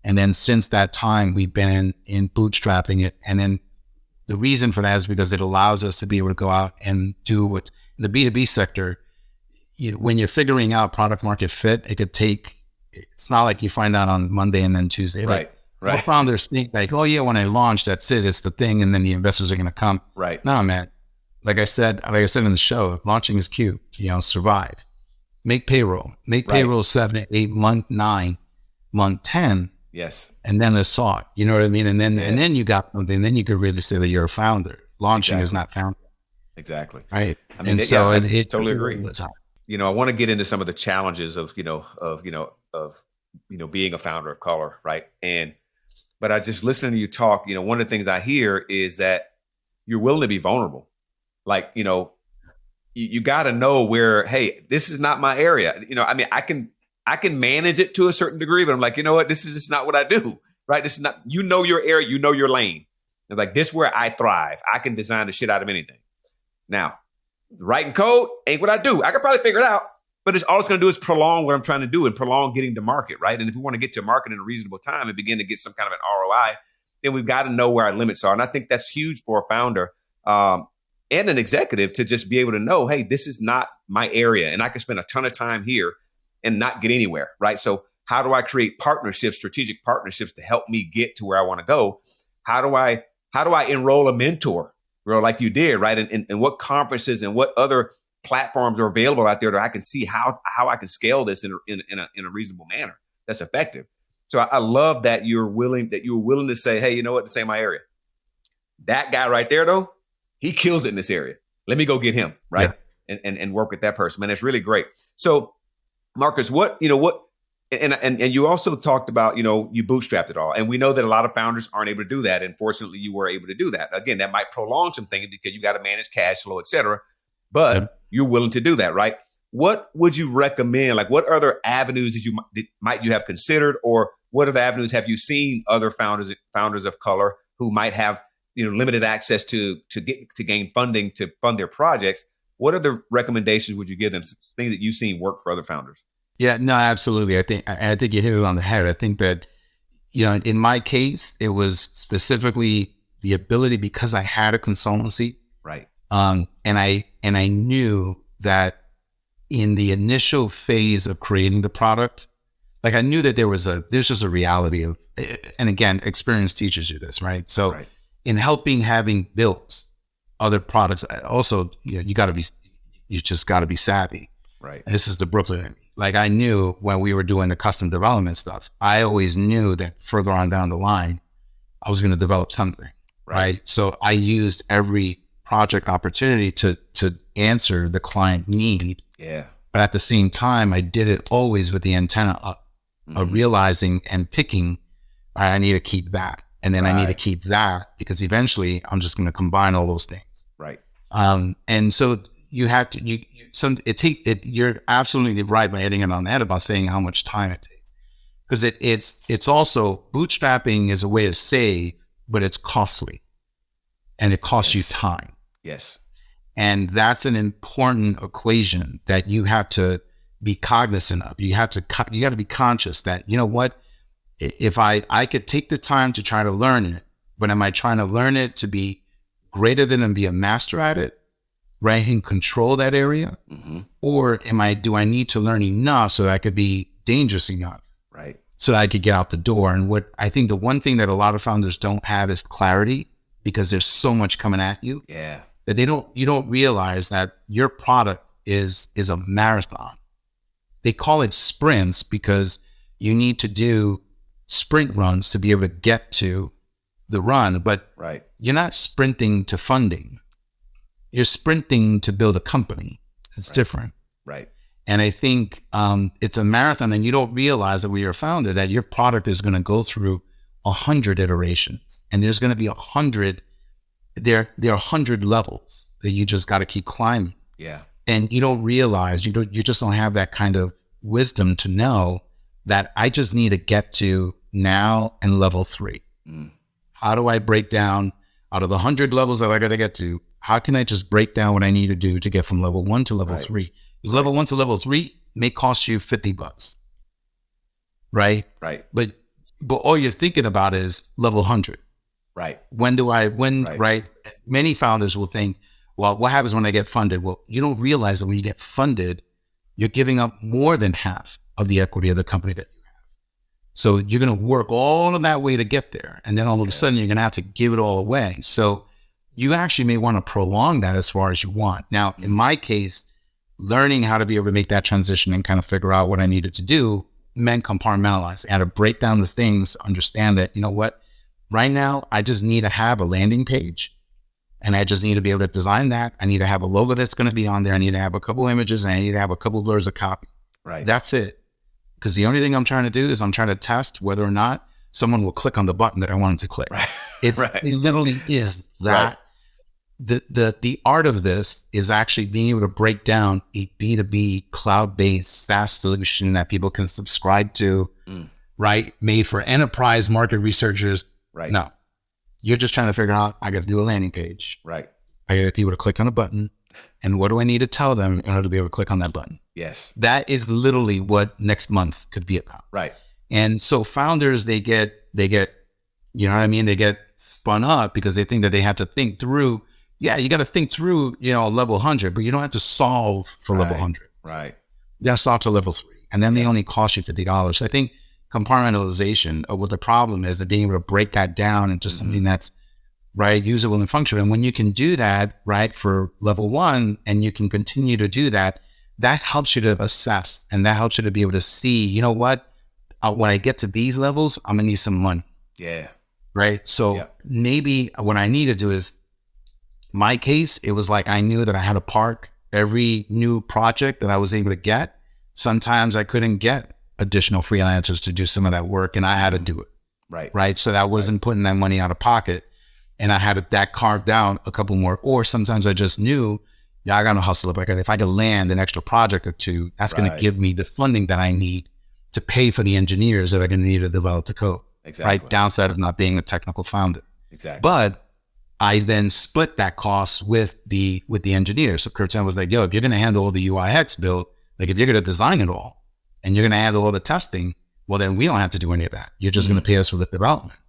And then since that time, we've been in bootstrapping it. And then the reason for that is because it allows us to be able to go out and do what in the B2B sector, when you're figuring out product market fit, it's not like you find out on Monday and then Tuesday. Right. Right. Founders think like, oh yeah, when I launch, that's it. It's the thing. And then the investors are going to come. Right. No, man. Like I said in the show, launching is cute, survive, make payroll 7, 8, month 9, month 10. Yes. And then a saw, you know what I mean? And then you got something, then you could really say that you're a founder. Launching is not founding. Exactly. Right. I mean, and so I it totally agree. I want to get into some of the challenges of being a founder of color. Right. But I just listening to you talk, one of the things I hear is that you're willing to be vulnerable. Like, you got to know where, hey, this is not my area. I can manage it to a certain degree, but I'm like, you know what? This is just not what I do, right? This is not, your area, your lane. And like, this is where I thrive. I can design the shit out of anything. Now, writing code ain't what I do. I could probably figure it out, but all it's going to do is prolong what I'm trying to do and prolong getting to market, right? And if we want to get to market in a reasonable time and begin to get some kind of an ROI, then we've got to know where our limits are. And I think that's huge for a founder and an executive to just be able to know, hey, this is not my area, and I can spend a ton of time here and not get anywhere, right? So how do I create partnerships, strategic partnerships to help me get to where I want to go? How do I enroll a mentor, like you did, right? And what conferences and what other platforms are available out there that I can see how I can scale this in a reasonable manner that's effective. So I love that you were willing to say, hey, you know what, this ain't my area. That guy right there, though, he kills it in this area. Let me go get him, right? Yeah. And work with that person. Man, it's really great. So Marcus, and you also talked about, you bootstrapped it all. And we know that a lot of founders aren't able to do that. And fortunately, you were able to do that. Again, that might prolong some things because you got to manage cash flow, et cetera. But you're willing to do that, right? What would you recommend? Like, what other avenues might you have considered, or what other avenues have you seen other founders of color who might have limited access to gain funding to fund their projects? What other recommendations would you give them? Things that you've seen work for other founders? Yeah, no, absolutely. I think you hit it on the head. I think that, in my case, it was specifically the ability, because I had a consultancy. Right. And I knew that in the initial phase of creating the product, like I knew that there's just a reality of, and again, experience teaches you this, right? So in having built other products, also, you just got to be savvy. Right. And this is the Brooklyn. Like I knew when we were doing the custom development stuff, I always knew that further on down the line, I was going to develop something. Right. So I used every project opportunity to answer the client need. Yeah. But at the same time, I did it always with the antenna up, of realizing and picking, all right, I need to keep that. And then I need to keep that, because eventually I'm just going to combine all those things. Right. And so you have to, you're absolutely right by hitting it on the head about saying how much time it takes. Because it's also, bootstrapping is a way to save, but it's costly. And it costs you time. Yes. And that's an important equation that you have to be cognizant of. You got to be conscious that, you know what, if I could take the time to try to learn it, but am I trying to learn it to be greater than and be a master at it, right? And control that area? Mm-hmm. Or do I need to learn enough so that I could be dangerous enough? Right. So that I could get out the door. And what I think the one thing that a lot of founders don't have is clarity, because there's so much coming at you. Yeah. that you don't realize that your product is a marathon. They call it sprints because you need to do sprint runs to be able to get to the run, but you're not sprinting to funding. You're sprinting to build a company. It's different. Right. And I think it's a marathon, and you don't realize that when you're a founder that your product is going to go through 100 iterations, and there's going to be 100. There are 100 levels that you just got to keep climbing. Yeah. And you don't realize you just don't have that kind of wisdom to know that I just need to get to now and level 3. How do I break down out of the 100 levels that I got to get to? How can I just break down what I need to do to get from level 1 to level 3? Because level 1 to level 3 may cost you $50, right? Right. But all you're thinking about is level 100. Right. Right. Many founders will think, well, what happens when I get funded? Well, you don't realize that when you get funded, you're giving up more than half of the equity of the company that you have. So you're going to work all of that way to get there. And then all of a sudden you're going to have to give it all away. So you actually may want to prolong that as far as you want. Now, in my case, learning how to be able to make that transition and kind of figure out what I needed to do meant compartmentalize. I had to break down the things, understand that, you know what, right now I just need to have a landing page, and I just need to be able to design that. I need to have a logo that's going to be on there. I need to have a couple images, and I need to have a couple blurs of copy. Right. That's it. Because the only thing I'm trying to do is I'm trying to test whether or not someone will click on the button that I want them to click. Right. It literally is that. Right. The art of this is actually being able to break down a B2B cloud-based SaaS solution that people can subscribe to, right? Made for enterprise market researchers. Right. No, you're just trying to figure out, I got to do a landing page. Right. I got to get people to click on a button. And what do I need to tell them in order to be able to click on that button? Yes. That is literally what next month could be about. Right. And so founders, they get, you know what I mean? They get spun up because they think that they have to think through. Yeah, you got to think through, level 100, but you don't have to solve for level 100. Right. You got to solve to level 3. And then they only cost you $50. So I think compartmentalization of what the problem is, that being able to break that down into something that's right, usable and functional. And when you can do that, right, for level 1, and you can continue to do that, that helps you to assess, and that helps you to be able to see, you know what, when I get to these levels, I'm going to need some money. Yeah. Right. So maybe what I need to do is, my case, it was like I knew that I had to park every new project that I was able to get. Sometimes I couldn't get additional freelancers to do some of that work, and I had to do it. Right. Right. So that wasn't putting that money out of pocket, and I had that carved out a couple more. Or sometimes I just knew, I got to hustle up. If I could land an extra project or two, that's going to give me the funding that I need to pay for the engineers that are going to need to develop the code. Exactly. Right. Downside of not being a technical founder. Exactly. But I then split that cost with the engineers. So Curtin was like, yo, if you're going to handle all the UIX build, like if you're going to design it all and you're going to handle all the testing, well, then we don't have to do any of that. You're just going to pay us for the development.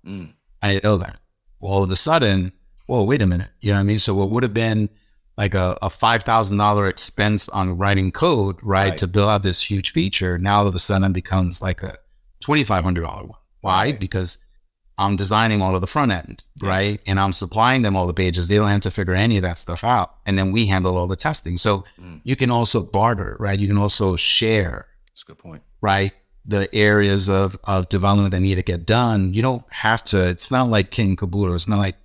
I didn't know that. Well, all of a sudden, whoa, wait a minute. You know what I mean? So what would have been like a $5,000 expense on writing code, right, to build out this huge feature, now all of a sudden becomes like a $2,500 one. Why? Because I'm designing all of the front end, right? And I'm supplying them all the pages. They don't have to figure any of that stuff out. And then we handle all the testing. So you can also barter, right? You can also share. That's a good point. Right? The areas of development that need to get done. You don't have to, it's not like king caboodle. It's not like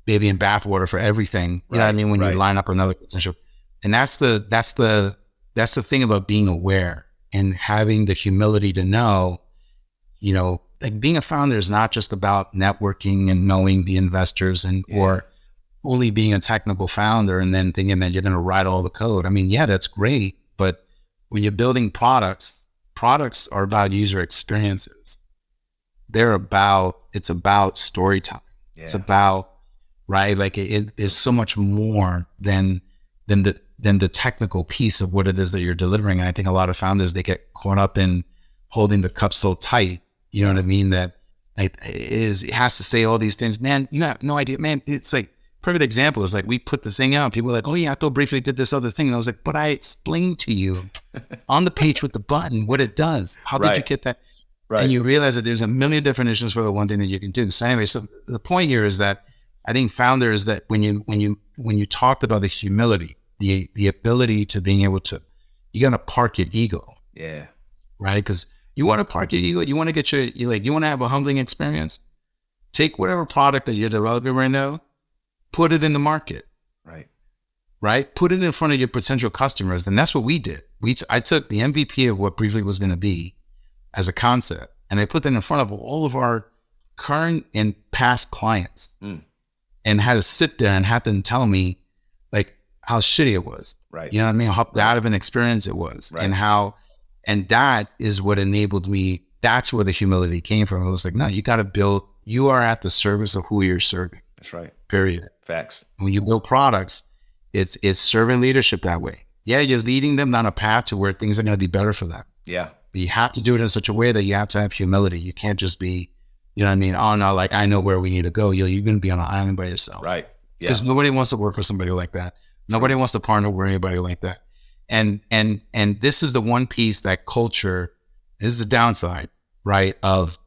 baby in bathwater for everything. You know what I mean? When you line up another potential. And that's the thing about being aware and having the humility to know, like being a founder is not just about networking and knowing the investors or only being a technical founder and then thinking that you're going to write all the code. I mean, yeah, that's great. But when you're building products are about user experiences. It's about storytelling. Yeah. It's about, right? Like it is so much more than the technical piece of what it is that you're delivering. And I think a lot of founders, they get caught up in holding the cup so tight. You know what I mean? That it has to say all these things. Man, you have no idea. Man, it's like, perfect example is like, we put this thing out. People are like, oh yeah, I thought Breefly did this other thing. And I was like, but I explained to you on the page with the button what it does. How did you get that? Right. And you realize that there's a million definitions for the one thing that you can do. So anyway, so the point here is that I think founders that when you talked about the humility, the ability to being able to, you got to park your ego. Yeah. Right. Because you want to park your ego. You want to get you want to have a humbling experience. Take whatever product that you're developing right now, put it in the market. Right. Put it in front of your potential customers. And that's what we did. I took the MVP of what Breefly was going to be as a concept, and I put that in front of all of our current and past clients and had to sit there and have them tell me like how shitty it was. Right. You know what I mean? How bad of an experience it was. Right. And that is what enabled me. That's where the humility came from. It was like, no, you got to build, you are at the service of who you're serving. That's right. Period. Facts. When you build products, it's serving leadership that way. Yeah, you're leading them down a path to where things are going to be better for them. Yeah. But you have to do it in such a way that you have to have humility. You can't just be, you know what I mean? Oh no, like I know where we need to go. You're going to be on an island by yourself. Right. Yeah. Because nobody wants to work for somebody like that. Nobody wants to partner with anybody like that. And this is the one piece that culture, this is the downside, right? Of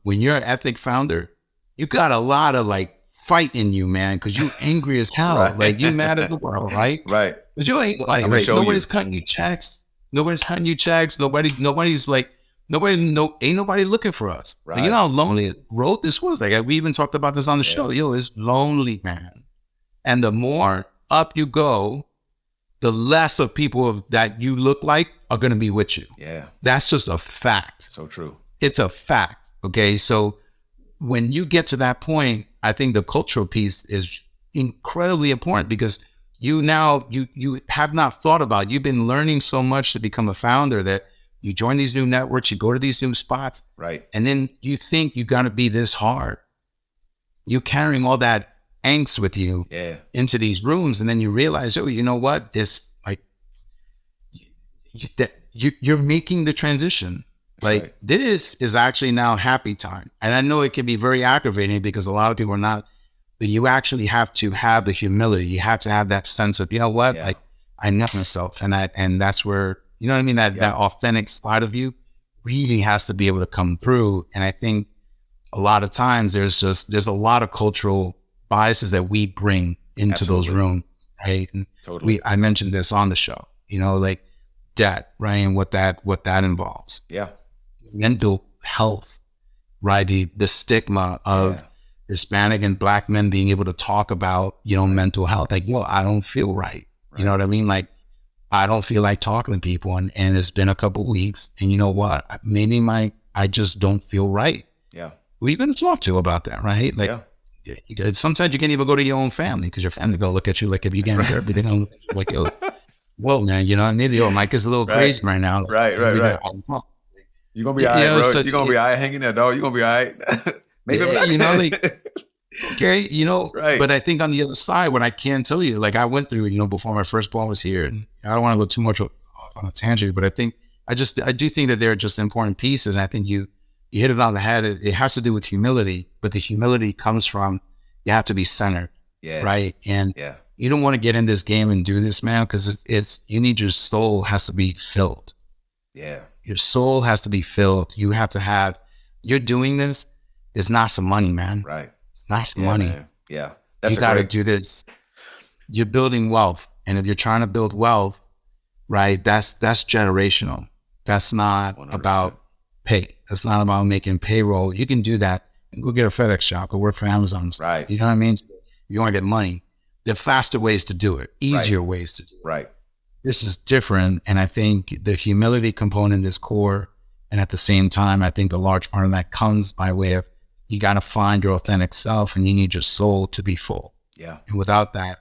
when you're an ethnic founder, you got a lot of like fight in you, man, because you angry as hell. Right. Like you mad at the world, right? Right. But you ain't like nobody's cutting you checks. Nobody's cutting you checks. Nobody's like ain't nobody looking for us. Right. Like, you know how lonely road this was. Like we even talked about this on the show. Yo, it's lonely, man. And the more up you go, the less of people that you look like are going to be with you. Yeah. That's just a fact. So true. It's a fact. Okay. So when you get to that point, I think the cultural piece is incredibly important because you have not thought about, you've been learning so much to become a founder that you join these new networks, you go to these new spots. Right. And then you think you got to be this hard. You're carrying all that angst with you into these rooms. And then you realize, oh, you know what? This like, you're making the transition. Like right. This is actually now happy time. And I know it can be very aggravating because a lot of people are not, but you actually have to have the humility. You have to have that sense of, you know what? Like I know myself. And that's where, you know what I mean? That authentic side of you really has to be able to come through. And I think a lot of times there's a lot of cultural biases that we bring into those rooms. Right. And I mentioned this on the show, you know, like debt, right? And what that involves. Yeah. Mental health, right? The stigma of Hispanic and Black men being able to talk about, you know, mental health. Like, well, I don't feel right. You know what I mean? Like, I don't feel like talking to people and it's been a couple of weeks and you know what? Maybe I just don't feel right. Yeah. Who are you going to talk to about that, right? Like, sometimes you can't even go to your own family because your family go look at you like if you get therapy, they don't look at you like, yo, whoa, man, you know what I mean? Yo, Mike is a little crazy right now. Like, right. You're going to be all right, bro. So, you're going to be all right hanging there, dog. You're going to be all right. Maybe you know, like, okay, you know, but I think on the other side, what I can tell you, like I went through, you know, before my first ball was here, and I don't want to go too much off on a tangent, but I do think that they're just important pieces. And I think you hit it on the head. It has to do with humility, but the humility comes from, you have to be centered. Yeah. Right. And you don't want to get in this game and do this, man, because you need your soul has to be filled. Yeah. Your soul has to be filled. You have to have, you're doing this. It's not for money, man. Right. It's not for money. Man. Yeah. You got to do this. You're building wealth. And if you're trying to build wealth, right, that's generational. That's not 100%. About pay. That's not about making payroll. You can do that and go get a FedEx shop or work for Amazon. Right. You know what I mean? You want to get money. There are faster ways to do it, easier ways to do it. Right. This is different. And I think the humility component is core. And at the same time, I think a large part of that comes by way of, you got to find your authentic self and you need your soul to be full. Yeah. And without that,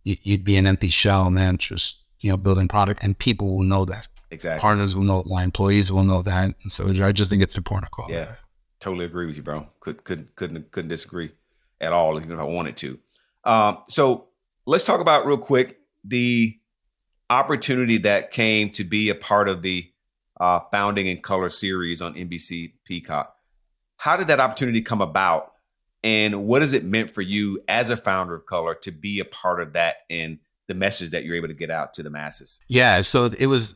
you'd be an empty shell, man, just, you know, building product, and people will know that. Exactly. Partners will know, my employees will know that. And so I just think it's important to call that. Yeah. Totally agree with you, bro. Couldn't disagree at all, even if I wanted to. So let's talk about real quick the opportunity that came to be a part of the Founding in Color series on NBC Peacock. How did that opportunity come about, and what has it meant for you as a founder of Color to be a part of that and the message that you're able to get out to the masses? Yeah, so it was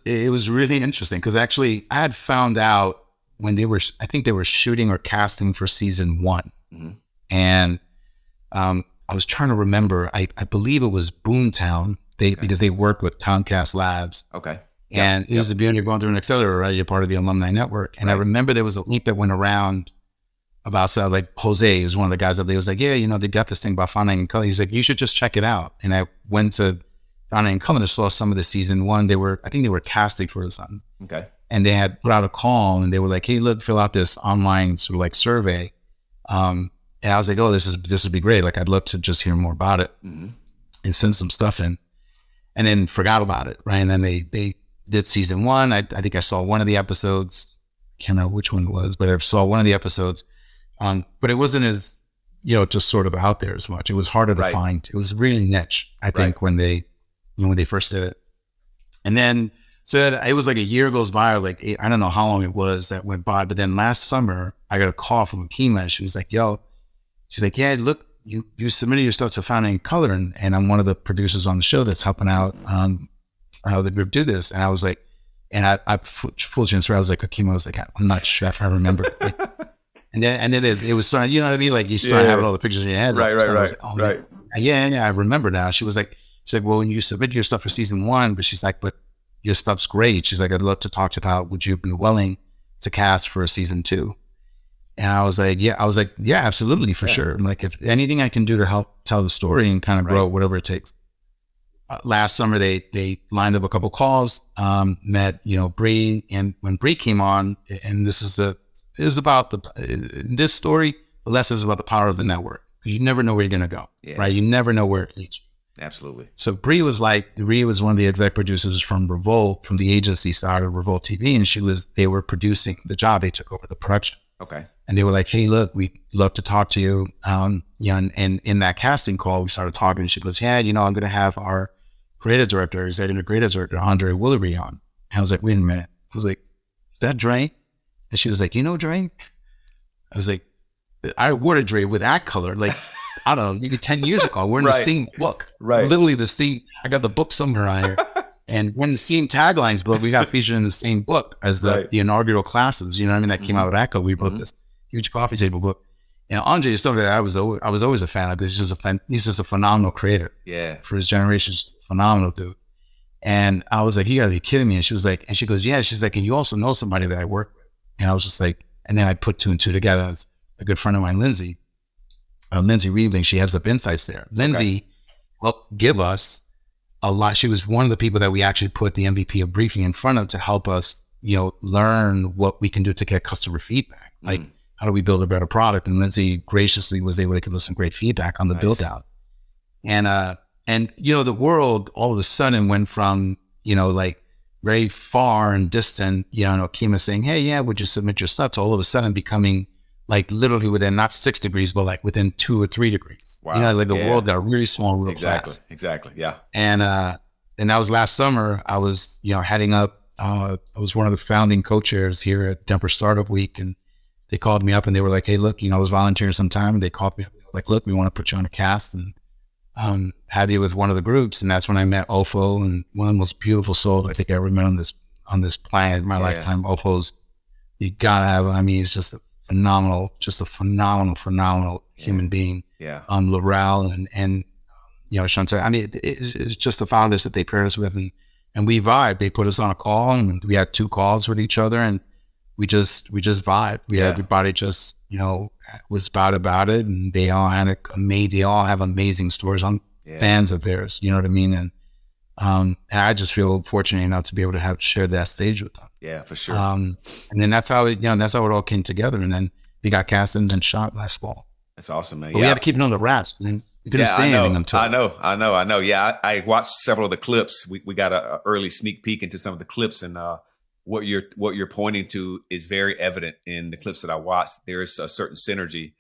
really interesting because actually I had found out when I think they were shooting or casting for season 1. Mm-hmm. And a I was trying to remember. I believe it was Boomtown. Because they worked with Comcast Labs. Okay. And it was the beauty of going through an accelerator, right? You're part of the alumni network. And I remember there was a link that went around about, so like Jose, who was one of the guys up there, was like, yeah, you know, they got this thing about Founding in Color. He's like, you should just check it out. And I went to Founding in Color and saw some of the season one. I think they were casting for something. Okay. And they had put out a call and they were like, hey, look, fill out this online sort of like survey. And I was like, oh, this would be great. Like, I'd love to just hear more about it and send some stuff in. And then forgot about it, right? And then they did season one. I think I saw one of the episodes. Can't remember which one it was, but I saw one of the episodes. But it wasn't as, you know, just sort of out there as much. It was harder to find. It was really niche, I think, when they first did it. And then, so it was like a year goes by, or like I don't know how long it was that went by. But then last summer, I got a call from Akima. She was like, yo, she's like, yeah, look, you submitted your stuff to Founding in Color, and I'm one of the producers on the show that's helping out how the group do this. And I was like, and I full transfer, I was like, Akima, I was like, I'm not sure if I remember. Like, and then it was starting, you know what I mean? Like you start having all the pictures in your head. Right. Like, oh, right. Yeah, I remember now. She's like, well, when you submit your stuff for season one, but she's like, but your stuff's great. She's like, I'd love to talk to you about, would you be willing to cast for a season two? And I was like, yeah, absolutely, for sure. Like, if anything I can do to help tell the story and kind of grow whatever it takes. Last summer, they lined up a couple calls, met, you know, Bree, and when Bree came on, and this is about this story, the lesson is about the power of the network, because you never know where you're going to go, right? You never know where it leads you. Absolutely. So Bree was one of the exec producers from Revolt, from the agency side of Revolt TV, and they were producing the job. They took over the production. Okay. And they were like, hey, look, we'd love to talk to you. And in that casting call, we started talking, and she goes, yeah, you know, I'm going to have our executive creative director, Andre Willery on. And I was like, wait a minute. I was like, is that Dre? And she was like, you know Dre? I was like, I awarded Dre with that color, like, I don't know, maybe 10 years ago. We're in the same book. Right. Literally the same. I got the book somewhere on here. And we're in the same taglines, but we got featured in the same book as the inaugural classes, you know what I mean? That came out with ACO. We wrote this huge coffee table book. And Andre is something that I was always a fan of, because he's just a phenomenal creator. Yeah. For his generation, phenomenal dude. And I was like, you gotta be kidding me. And she was like, and she goes, yeah. She's like, and you also know somebody that I work with. And I was just like, and then I put two and two together. It's a good friend of mine, Lindsay Reebling. She heads up Insights there. Lindsay helped give us a lot. She was one of the people that we actually put the MVP of Breefly in front of to help us, you know, learn what we can do to get customer feedback. Like, how do we build a better product? And Lindsay graciously was able to give us some great feedback on the build out. And, you know, the world all of a sudden went from, you know, like very far and distant, you know, Kima saying, hey, yeah, would you submit your stuff, to all of a sudden becoming like literally within not 6 degrees, but like within 2 or 3 degrees. Wow. You know, like the world got really small real fast. Exactly. Yeah. And that was last summer. I was, you know, heading up, I was one of the founding co-chairs here at Denver Startup Week, and they called me up and they were like, hey, look, you know, I was volunteering some time. They called me up, like, look, we want to put you on a cast and have you with one of the groups. And that's when I met Ofo, and one of the most beautiful souls I think I ever met on this planet in my lifetime. Ofo's, you gotta have, I mean, he's just a phenomenal human being. Yeah. Laurel and you know, Chantal. I mean, it's just the founders that they paired us with, and we vibed. They put us on a call, and we had 2 calls with each other, and we just vibed. Everybody just, you know, was about it, and they all have amazing stories. I'm fans of theirs, you know what I mean? And I just feel fortunate enough to be able to have shared that stage with them. Yeah, for sure. And then that's how it all came together. And then we got cast and then shot last fall. That's awesome, man. But we had to keep it on the wraps. And we couldn't say anything until. I know. Yeah, I watched several of the clips. We got an early sneak peek into some of the clips, and what you're pointing to is very evident in the clips that I watched. There is a certain synergy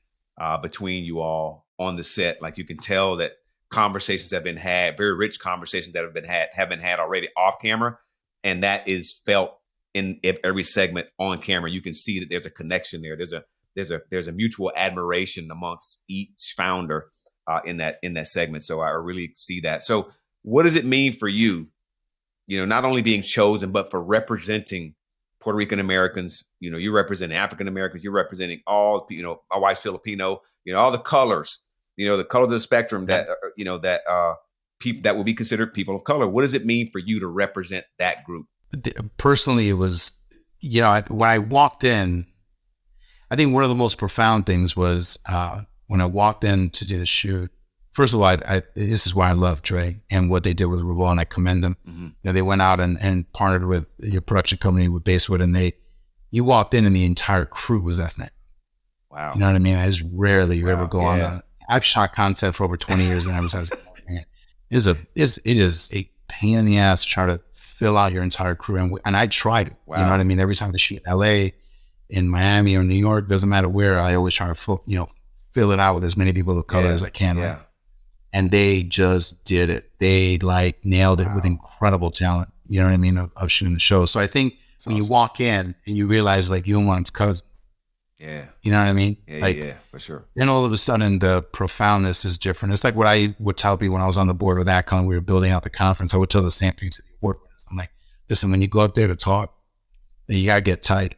between you all on the set. Like, you can tell that conversations have been had, very rich conversations that have been had already off camera, and that is felt in every segment on camera. You can see that there's a connection there. There's a mutual admiration amongst each founder in that segment. So I really see that. So what does it mean for you? You know, not only being chosen, but for representing Puerto Rican Americans. You know, you're representing African Americans. You're representing all, you know, my wife's Filipino. You know, all the colors the colors of the spectrum that, people that will be considered people of color. What does it mean for you to represent that group? Personally, it was, when I walked in, I think one of the most profound things was when I walked in to do the shoot. First of all, this is why I love Dre and what they did with Revolve, and I commend them. Mm-hmm. They went out and partnered with your production company, with Basewood, and you walked in and the entire crew was ethnic. Wow. You know what I mean? It's rarely you ever go on. I've shot content for over 20 years in advertising. It is a pain in the ass to try to fill out your entire crew. And I tried it. Wow. You know what I mean? Every time I shoot in LA, in Miami or New York, doesn't matter where, I always try to fill it out with as many people of color as I can. Yeah. Right? And they just did it. They nailed it with incredible talent. You know what I mean? Of shooting the show. So I think when you walk in and you realize you're one's cousins. Yeah. You know what I mean? Yeah, for sure. Then all of a sudden the profoundness is different. It's like what I would tell people when I was on the board with ACON, we were building out the conference. I would tell the same thing to the award winners. I'm like, listen, when you go up there to talk, you gotta get tight.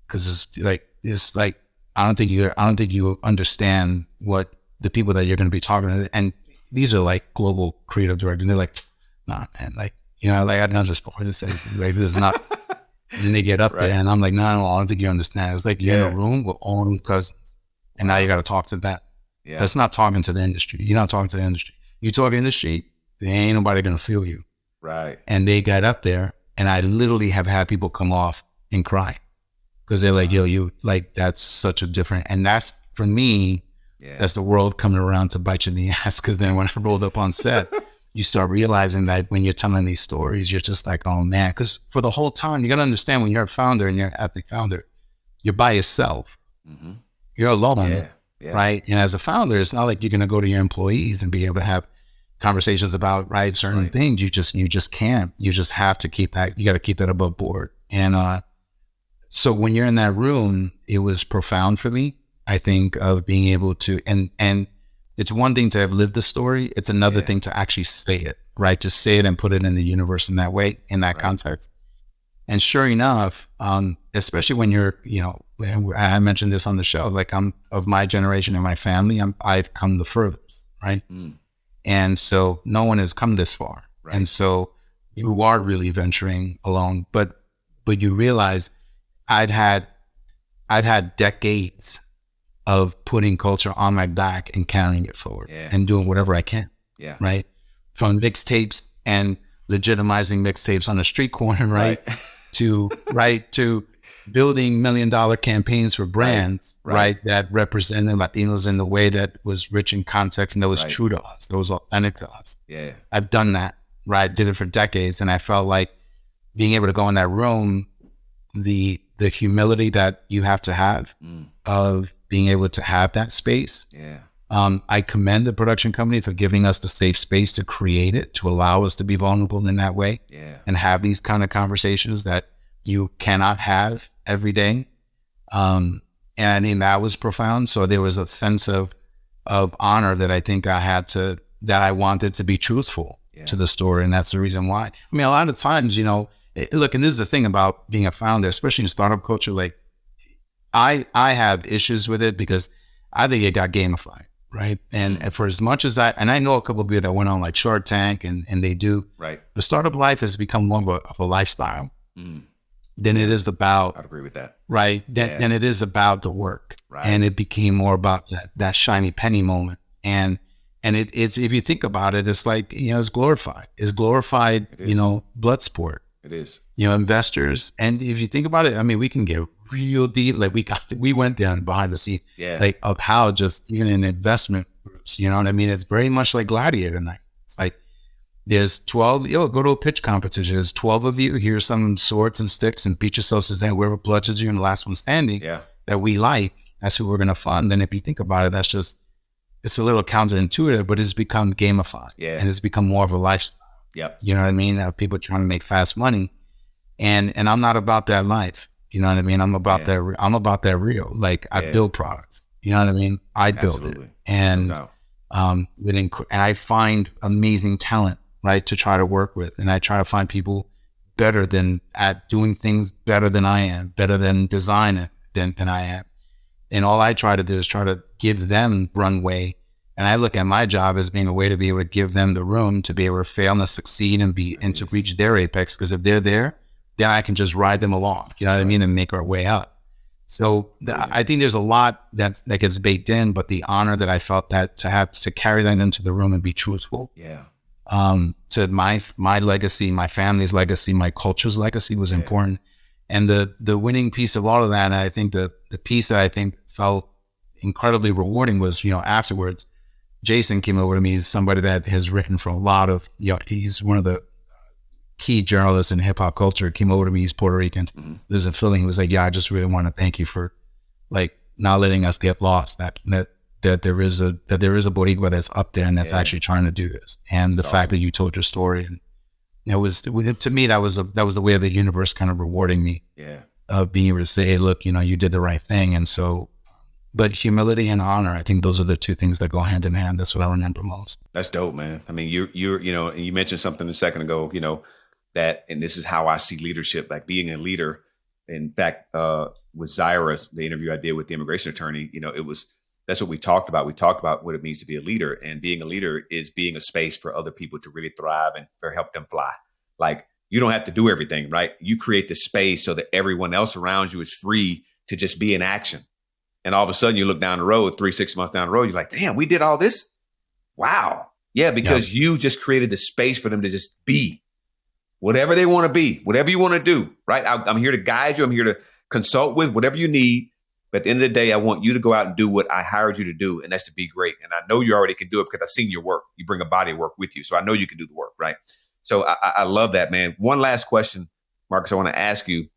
Cause it's like, I don't think you understand what the people that you're going to be talking to. And these are global creative directors. And they're like, nah, man, I've done this before. This is not. And then they get up there and I'm like, no, I don't think you understand. It's like you're in a room with all new cousins and now you got to talk to that. Yeah. That's not talking to the industry. You're not talking to the industry. You talk industry, there ain't nobody going to feel you. Right. And they got up there and I literally have had people come off and cry because they're like, yo, that's such a different, and that's for me, that's the world coming around to bite you in the ass. Cause then when I rolled up on set, you start realizing that when you're telling these stories, you're just like, oh man, because for the whole time, you got to understand when you're a founder and you're an ethnic founder, you're by yourself. Mm-hmm. You're alone, right? And as a founder, it's not like you're going to go to your employees and be able to have conversations about certain things. You just can't. You just have to keep that. You got to keep that above board. And so when you're in that room, it was profound for me. I think of being able to and. It's one thing to have lived the story. It's another thing to actually say it, right? To say it and put it in the universe in that way, in that context. And sure enough, especially when you're, I mentioned this on the show, I'm of my generation and my family, I've come the furthest, right? Mm. And so no one has come this far. Right. And so you are really venturing along, but you realize I've had decades of putting culture on my back and carrying it forward and doing whatever I can. Yeah. Right. From mixtapes and legitimizing mixtapes on the street corner, right? to building $1 million campaigns for brands, right? That represented Latinos in the way that was rich in context and that was true to us, that was authentic to us. Yeah. I've done that, right? Did it for decades. And I felt like being able to go in that room, the humility that you have to have of being able to have that space. Yeah. I commend the production company for giving us the safe space to create it, to allow us to be vulnerable in that way and have these kind of conversations that you cannot have every day. And I think that was profound. So there was a sense of honor that I think that I wanted to be truthful to the story. And that's the reason why. I mean, a lot of times, look, and this is the thing about being a founder, especially in startup culture, I have issues with it because I think it got gamified, right? And for as much as I know a couple of people that went on Shark Tank and they do, the startup life has become more of a lifestyle than it is about. I'd agree with that. Right. Than it is about the work. Right. And it became more about that shiny penny moment. And it's, if you think about it, it's it's glorified. It's glorified, blood sport. It is. Investors. And if you think about it, I mean, we can get real deep. We went down behind the scenes, of how just even in investment groups, you know what I mean? It's very much like Gladiator night. It's there's 12, go to a pitch competition. There's 12 of you. Here's some swords and sticks and beat yourselves to that. Whoever bludgeons you and the last one standing that we that's who we're going to fund. And if you think about it, it's a little counterintuitive, but it's become gamified and it's become more of a lifestyle. Yep. You know what I mean? People trying to make fast money. And I'm not about that life. You know what I mean? I'm about that. I'm about that real. I build products. You know what I mean? I build it. And, and I find amazing talent, right, to try to work with. And I try to find people better at doing things better than I am, better than design than I am. And all I try to do is try to give them runway And I look at my job as being a way to be able to give them the room to be able to fail and to succeed and to reach their apex. Because if they're there, then I can just ride them along, you know what I mean, and make our way up. So I think there's a lot that gets baked in, but the honor that I felt that to have to carry that into the room and be truthful. Yeah. To my legacy, my family's legacy, my culture's legacy was important. And the winning piece of all of that, and I think the piece that I think felt incredibly rewarding was, you know, afterwards, Jason came over to me. He's somebody that has written for a lot of, you know, he's one of the key journalists in hip hop culture. Came over to me. He's Puerto Rican. There's a feeling. He was like, yeah, I just really want to thank you for like not letting us get lost. That there is a Boricua that's up there and that's actually trying to do this. And the fact that you told your story, and it was, to me, that was the way of the universe kind of rewarding me. Yeah. Of being able to say, hey, look, you know, you did the right thing. And so, but humility and honor, I think those are the two things that go hand in hand. That's what I remember most. That's dope, man. I mean, you're, you know, and you mentioned something a second ago, you know, that, and this is how I see leadership, like being a leader. In fact, with Zaira, the interview I did with the immigration attorney, you know, that's what we talked about. We talked about what it means to be a leader, and being a leader is being a space for other people to really thrive and for help them fly. Like, you don't have to do everything, right? You create the space so that everyone else around you is free to just be in action. And all of a sudden you look down the road, 3-6 months down the road, you're like, damn, we did all this. Wow. Yeah. Because you just created the space for them to just be whatever they want to be, whatever you want to do, right? I'm here to guide you. I'm here to consult with whatever you need. But at the end of the day, I want you to go out and do what I hired you to do. And that's to be great. And I know you already can do it because I've seen your work. You bring a body of work with you. So I know you can do the work, right? So I love that, man. One last question, Marcus, I want to ask you.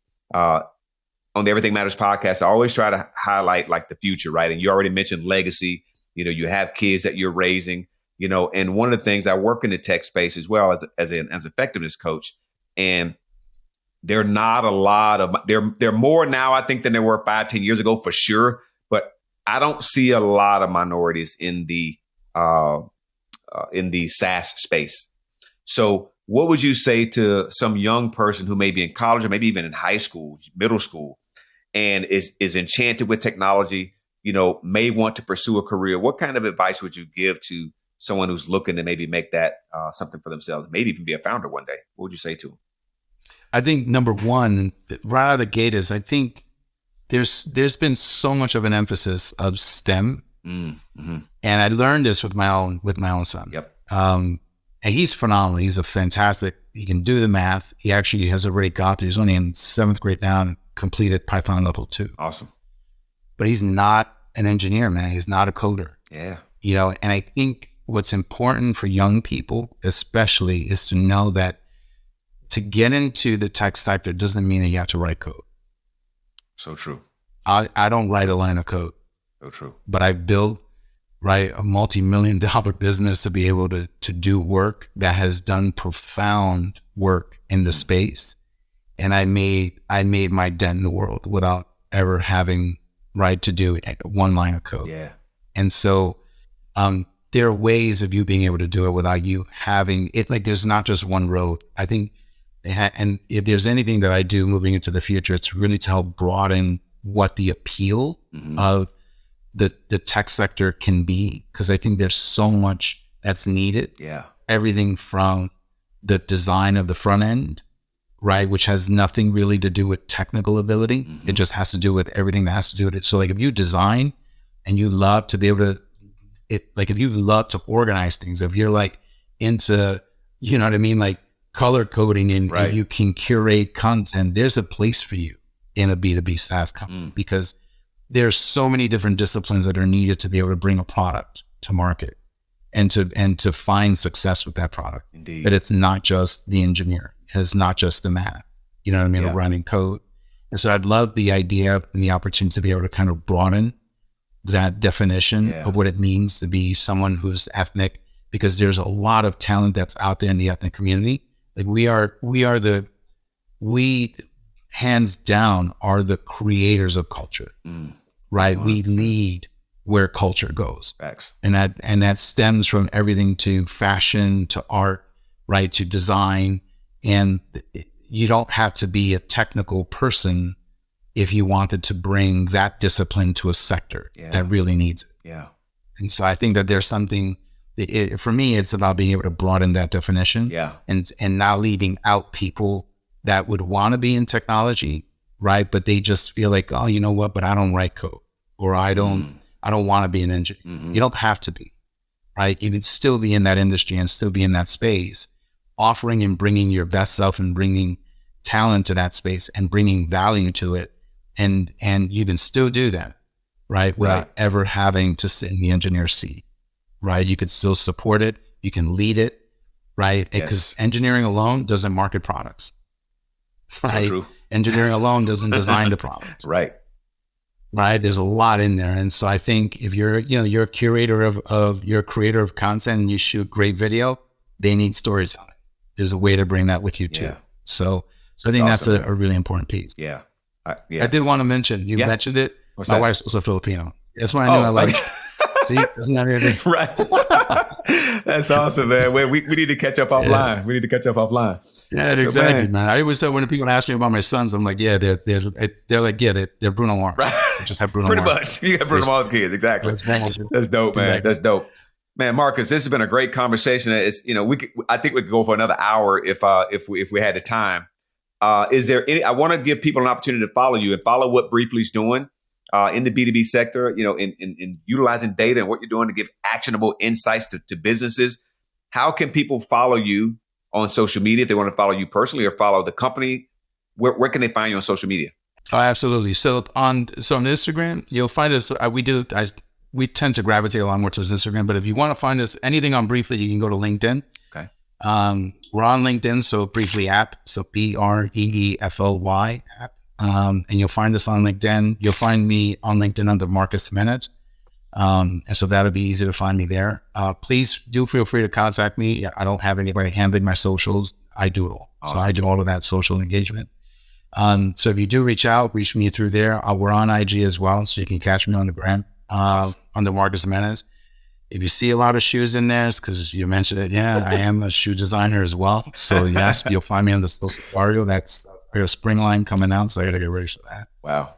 On the Everything Matters podcast, I always try to highlight like the future, right? And you already mentioned legacy. You know, you have kids that you're raising, you know, and one of the things, I work in the tech space as well as an effectiveness coach. And there are not a lot of, there are more now, I think, than there were 5-10 years ago, for sure. But I don't see a lot of minorities in the SaaS space. So what would you say to some young person who may be in college or maybe even in high school, middle school, and is enchanted with technology, you know, may want to pursue a career? What kind of advice would you give to someone who's looking to maybe make that something for themselves, maybe even be a founder one day? What would you say to them? I think number one, right out of the gate, is I think there's been so much of an emphasis of STEM, and I learned this with my own son. Yep. And he's phenomenal. He's he can do the math. He actually has already got there. He's only in 7th grade now and completed Python level 2. Awesome. But he's not an engineer, man. He's not a coder. Yeah. You know, and I think what's important for young people, especially, is to know that to get into the tech sector doesn't mean that you have to write code. So true. I don't write a line of code. So true. But I built a multi-million-dollar business to be able to do work that has done profound work in the space. And I made my dent in the world without ever having to do one line of code. Yeah. And so there are ways of you being able to do it without you having it. Like, there's not just one road. I think, and if there's anything that I do moving into the future, it's really to help broaden what the appeal of the tech sector can be, because I think there's so much that's needed. Yeah. Everything from the design of the front end, right, which has nothing really to do with technical ability. It just has to do with everything that has to do with it. So like, if you design and you love to be able to, if you love to organize things, if you're like into, you know what I mean, like color coding and you can curate content, there's a place for you in a B2B SaaS company, because there's so many different disciplines that are needed to be able to bring a product to market and to find success with that product. Indeed. But it's not just the engineer. It's not just the math, you know what I mean, of running code. And so I'd love the idea and the opportunity to be able to kind of broaden that definition of what it means to be someone who's ethnic, because there's a lot of talent that's out there in the ethnic community. Like, we hands down are the creators of culture, right? We lead where culture goes. Facts. And that stems from everything to fashion, to art, right? To design. And you don't have to be a technical person if you wanted to bring that discipline to a sector that really needs it. Yeah. And so I think that there's something, for me, it's about being able to broaden that definition and not leaving out people that would want to be in technology, right? But they just feel like, oh, you know what, but I don't write code, or I don't want to be an engineer. You don't have to be, right? You can still be in that industry and still be in that space, offering and bringing your best self and bringing talent to that space and bringing value to it. And you can still do that, right? Without ever having to sit in the engineer seat, right? You could still support it. You can lead it, right? Because engineering alone doesn't market products, right? So engineering alone doesn't design the product. Right. There's a lot in there. And so I think if you're a curator you're a creator of content and you shoot great video, they need storytelling. There's a way to bring that with you too. So I think that's a really important piece. Yeah. I did want to mention, you mentioned it. What's My that? wife's also Filipino. That's why I knew I liked it. See, isn't that anything? Right. That's awesome, man. We need to catch up offline. We need to catch up offline. Yeah, exactly, man. I always say when people ask me about my sons, I'm like, yeah, they're Bruno Mars. Right. They just have Bruno Pretty Mars. much. You got Bruno Mars kids, exactly. That's dope, man. That's dope. Man, Marcus, this has been a great conversation. It's I think we could go for another hour if we had the time. Is there any? I want to give people an opportunity to follow you and follow what Breefly's doing in the B2B sector. In utilizing data and what you're doing to give actionable insights to businesses. How can people follow you on social media if they want to follow you personally or follow the company? Where can they find you on social media? Oh, absolutely. So on Instagram, you'll find us. We tend to gravitate a lot more towards Instagram, but if you want to find us anything on Breefly, you can go to LinkedIn. Okay. We're on LinkedIn, so Breefly app, so Breefly app. And you'll find us on LinkedIn. You'll find me on LinkedIn under Marcus Jimenez. And so that'll be easy to find me there. Please do feel free to contact me. I don't have anybody handling my socials. I do it all. Awesome. So I do all of that social engagement. So if you do reach me through there. We're on IG as well, so you can catch me on the gram, under Marcus Jimenez. If you see a lot of shoes in there, it's because you mentioned it. Yeah, I am a shoe designer as well. So yes, you'll find me on the Safari. That's a spring line coming out, so I got to get ready for that. Wow.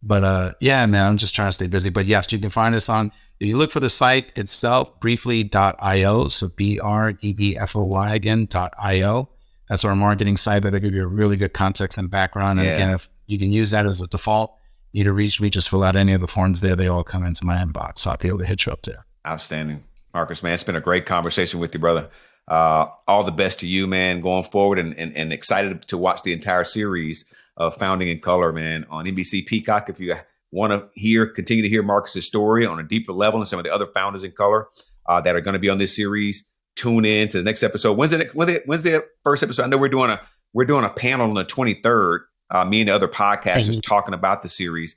But yeah, man, I'm just trying to stay busy. But yes, you can find us on, if you look for the site itself, breefly.io. So BREEFOY again, .io. That's our marketing site that'll give you a really good context and background. And again, if you can use that as a default, you need to reach me, just fill out any of the forms there. They all come into my inbox. So I'll be able to hit you up there. Outstanding. Marcus, man, it's been a great conversation with you, brother. All the best to you, man, going forward, and excited to watch the entire series of Founding in Color, man, on NBC Peacock. If you want to continue to hear Marcus's story on a deeper level and some of the other founders in color that are going to be on this series, tune in to the next episode. When's the first episode? I know we're doing a panel on the 23rd. Me and the other podcasters talking about the series.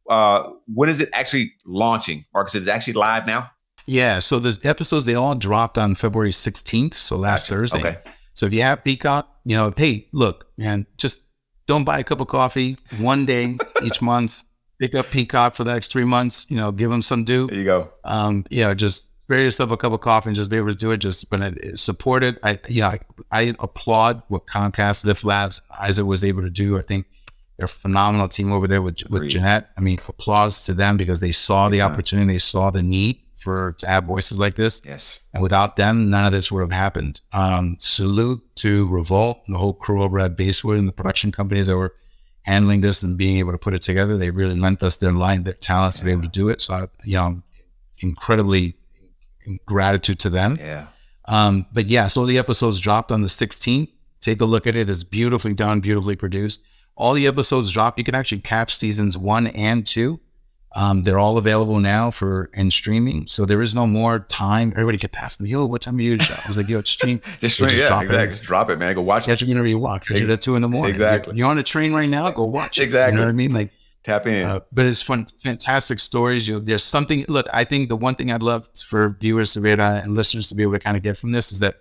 When is it actually launching? Marcus, is it actually live now? Yeah, so the episodes, they all dropped on February 16th, so last Thursday. Okay. So if you have Peacock, hey, look, man, just don't buy a cup of coffee one day each month. Pick up Peacock for the next 3 months, give them some due. There you go. Just spare yourself a cup of coffee and just be able to do it. Just support it. I applaud what Comcast, LIFTLabs, Isaac was able to do. I think they're a phenomenal team over there with Jeanette. I mean, applause to them because they saw the opportunity, they saw the need to have voices like this. Yes. And without them, none of this would have happened. Salute to Revolt, the whole crew over at Basewood and the production companies that were handling this and being able to put it together. They really lent us their talents to be able to do it. So, incredibly gratitude to them. Yeah. But yeah, so the episodes dropped on the 16th. Take a look at it. It's beautifully done, beautifully produced. All the episodes dropped. You can actually catch seasons 1 and 2. They're all available now in streaming. So there is no more time. Everybody kept asking me, what time are you show? I was like, it's stream. just drop it. Drop it, man. Go watch it. Catch it whenever you want. Catch it at 2 a.m. Exactly. You're on a train right now, go watch it. Exactly. You know what I mean? Like, tap in. But it's fantastic stories. There's something, look, I think the one thing I'd love for viewers to be able to, and listeners to be able to kind of get from this is that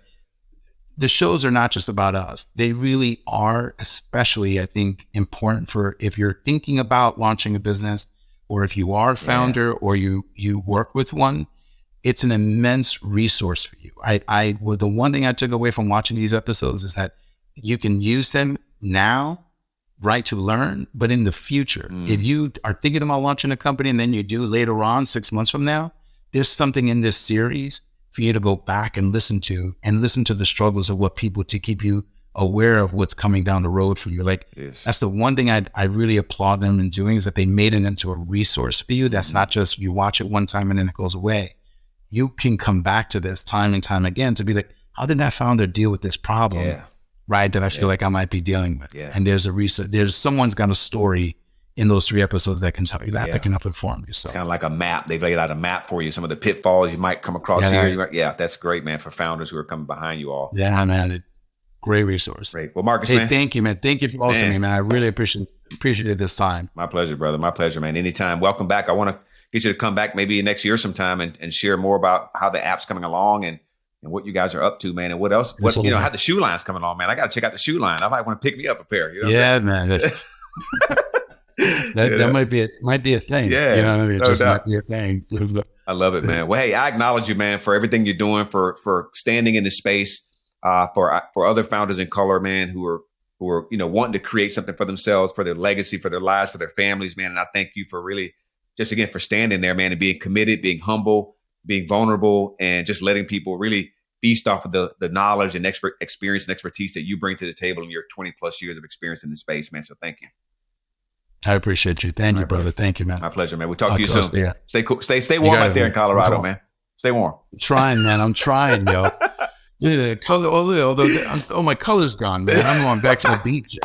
the shows are not just about us. They really are, especially, I think, important for if you're thinking about launching a business, or if you are a founder or you work with one, it's an immense resource for you. The one thing I took away from watching these episodes is that you can use them now, right, to learn, but in the future, if you are thinking about launching a company and then you do later on, 6 months from now, there's something in this series for you to go back and listen to the struggles of what people, to keep you aware of what's coming down the road for you. Like, that's the one thing I really applaud them in doing, is that they made it into a resource for you. That's not just you watch it one time and then it goes away. You can come back to this time and time again to be like, how did that founder deal with this problem? Right. That I feel like I might be dealing with. And there's a research, someone's got a story in those 3 episodes that can tell you that, that can help inform you. So it's kind of like a map. They've laid out a map for you, some of the pitfalls you might come across here. Yeah, that's great, man, for founders who are coming behind you all. Yeah, man. Great resource. Great. Well, Marcus, hey, man. Thank you, man. Thank you for hosting me, man. I really appreciated this time. My pleasure, brother. My pleasure, man. Anytime. Welcome back. I want to get you to come back maybe next year sometime and share more about how the app's coming along and what you guys are up to, man. And what else? How the shoe line's coming along, man. I got to check out the shoe line. I might want to pick me up a pair. You know man. That might be a thing. Yeah. You know what I mean? It just might be a thing. I love it, man. Well, hey, I acknowledge you, man, for everything you're doing, for standing in the space, for other founders in color, man, who are wanting to create something for themselves, for their legacy, for their lives, for their families, man. And I thank you for really just, again, for standing there, man, and being committed, being humble, being vulnerable, and just letting people really feast off of the knowledge and experience and expertise that you bring to the table in your 20 plus years of experience in the space, man. So thank you. I appreciate you. Thank you, brother. Thank you, man. My pleasure, man. We'll talk to you soon. Yeah. Stay cool. Stay warm out there in Colorado, man. Stay warm. I'm trying, man. I'm trying, yo. Yeah, color. Oh, my color's gone, man. I'm going back to the beach.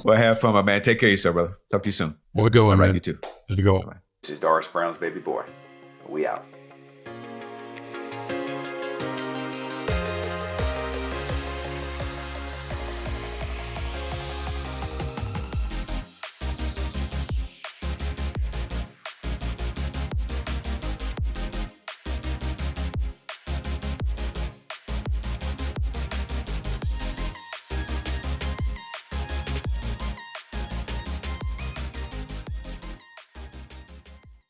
Well, have fun, my man. Take care of yourself, brother. Talk to you soon. We'll go, man. You too. Let's go. This is Doris Brown's baby boy. We out.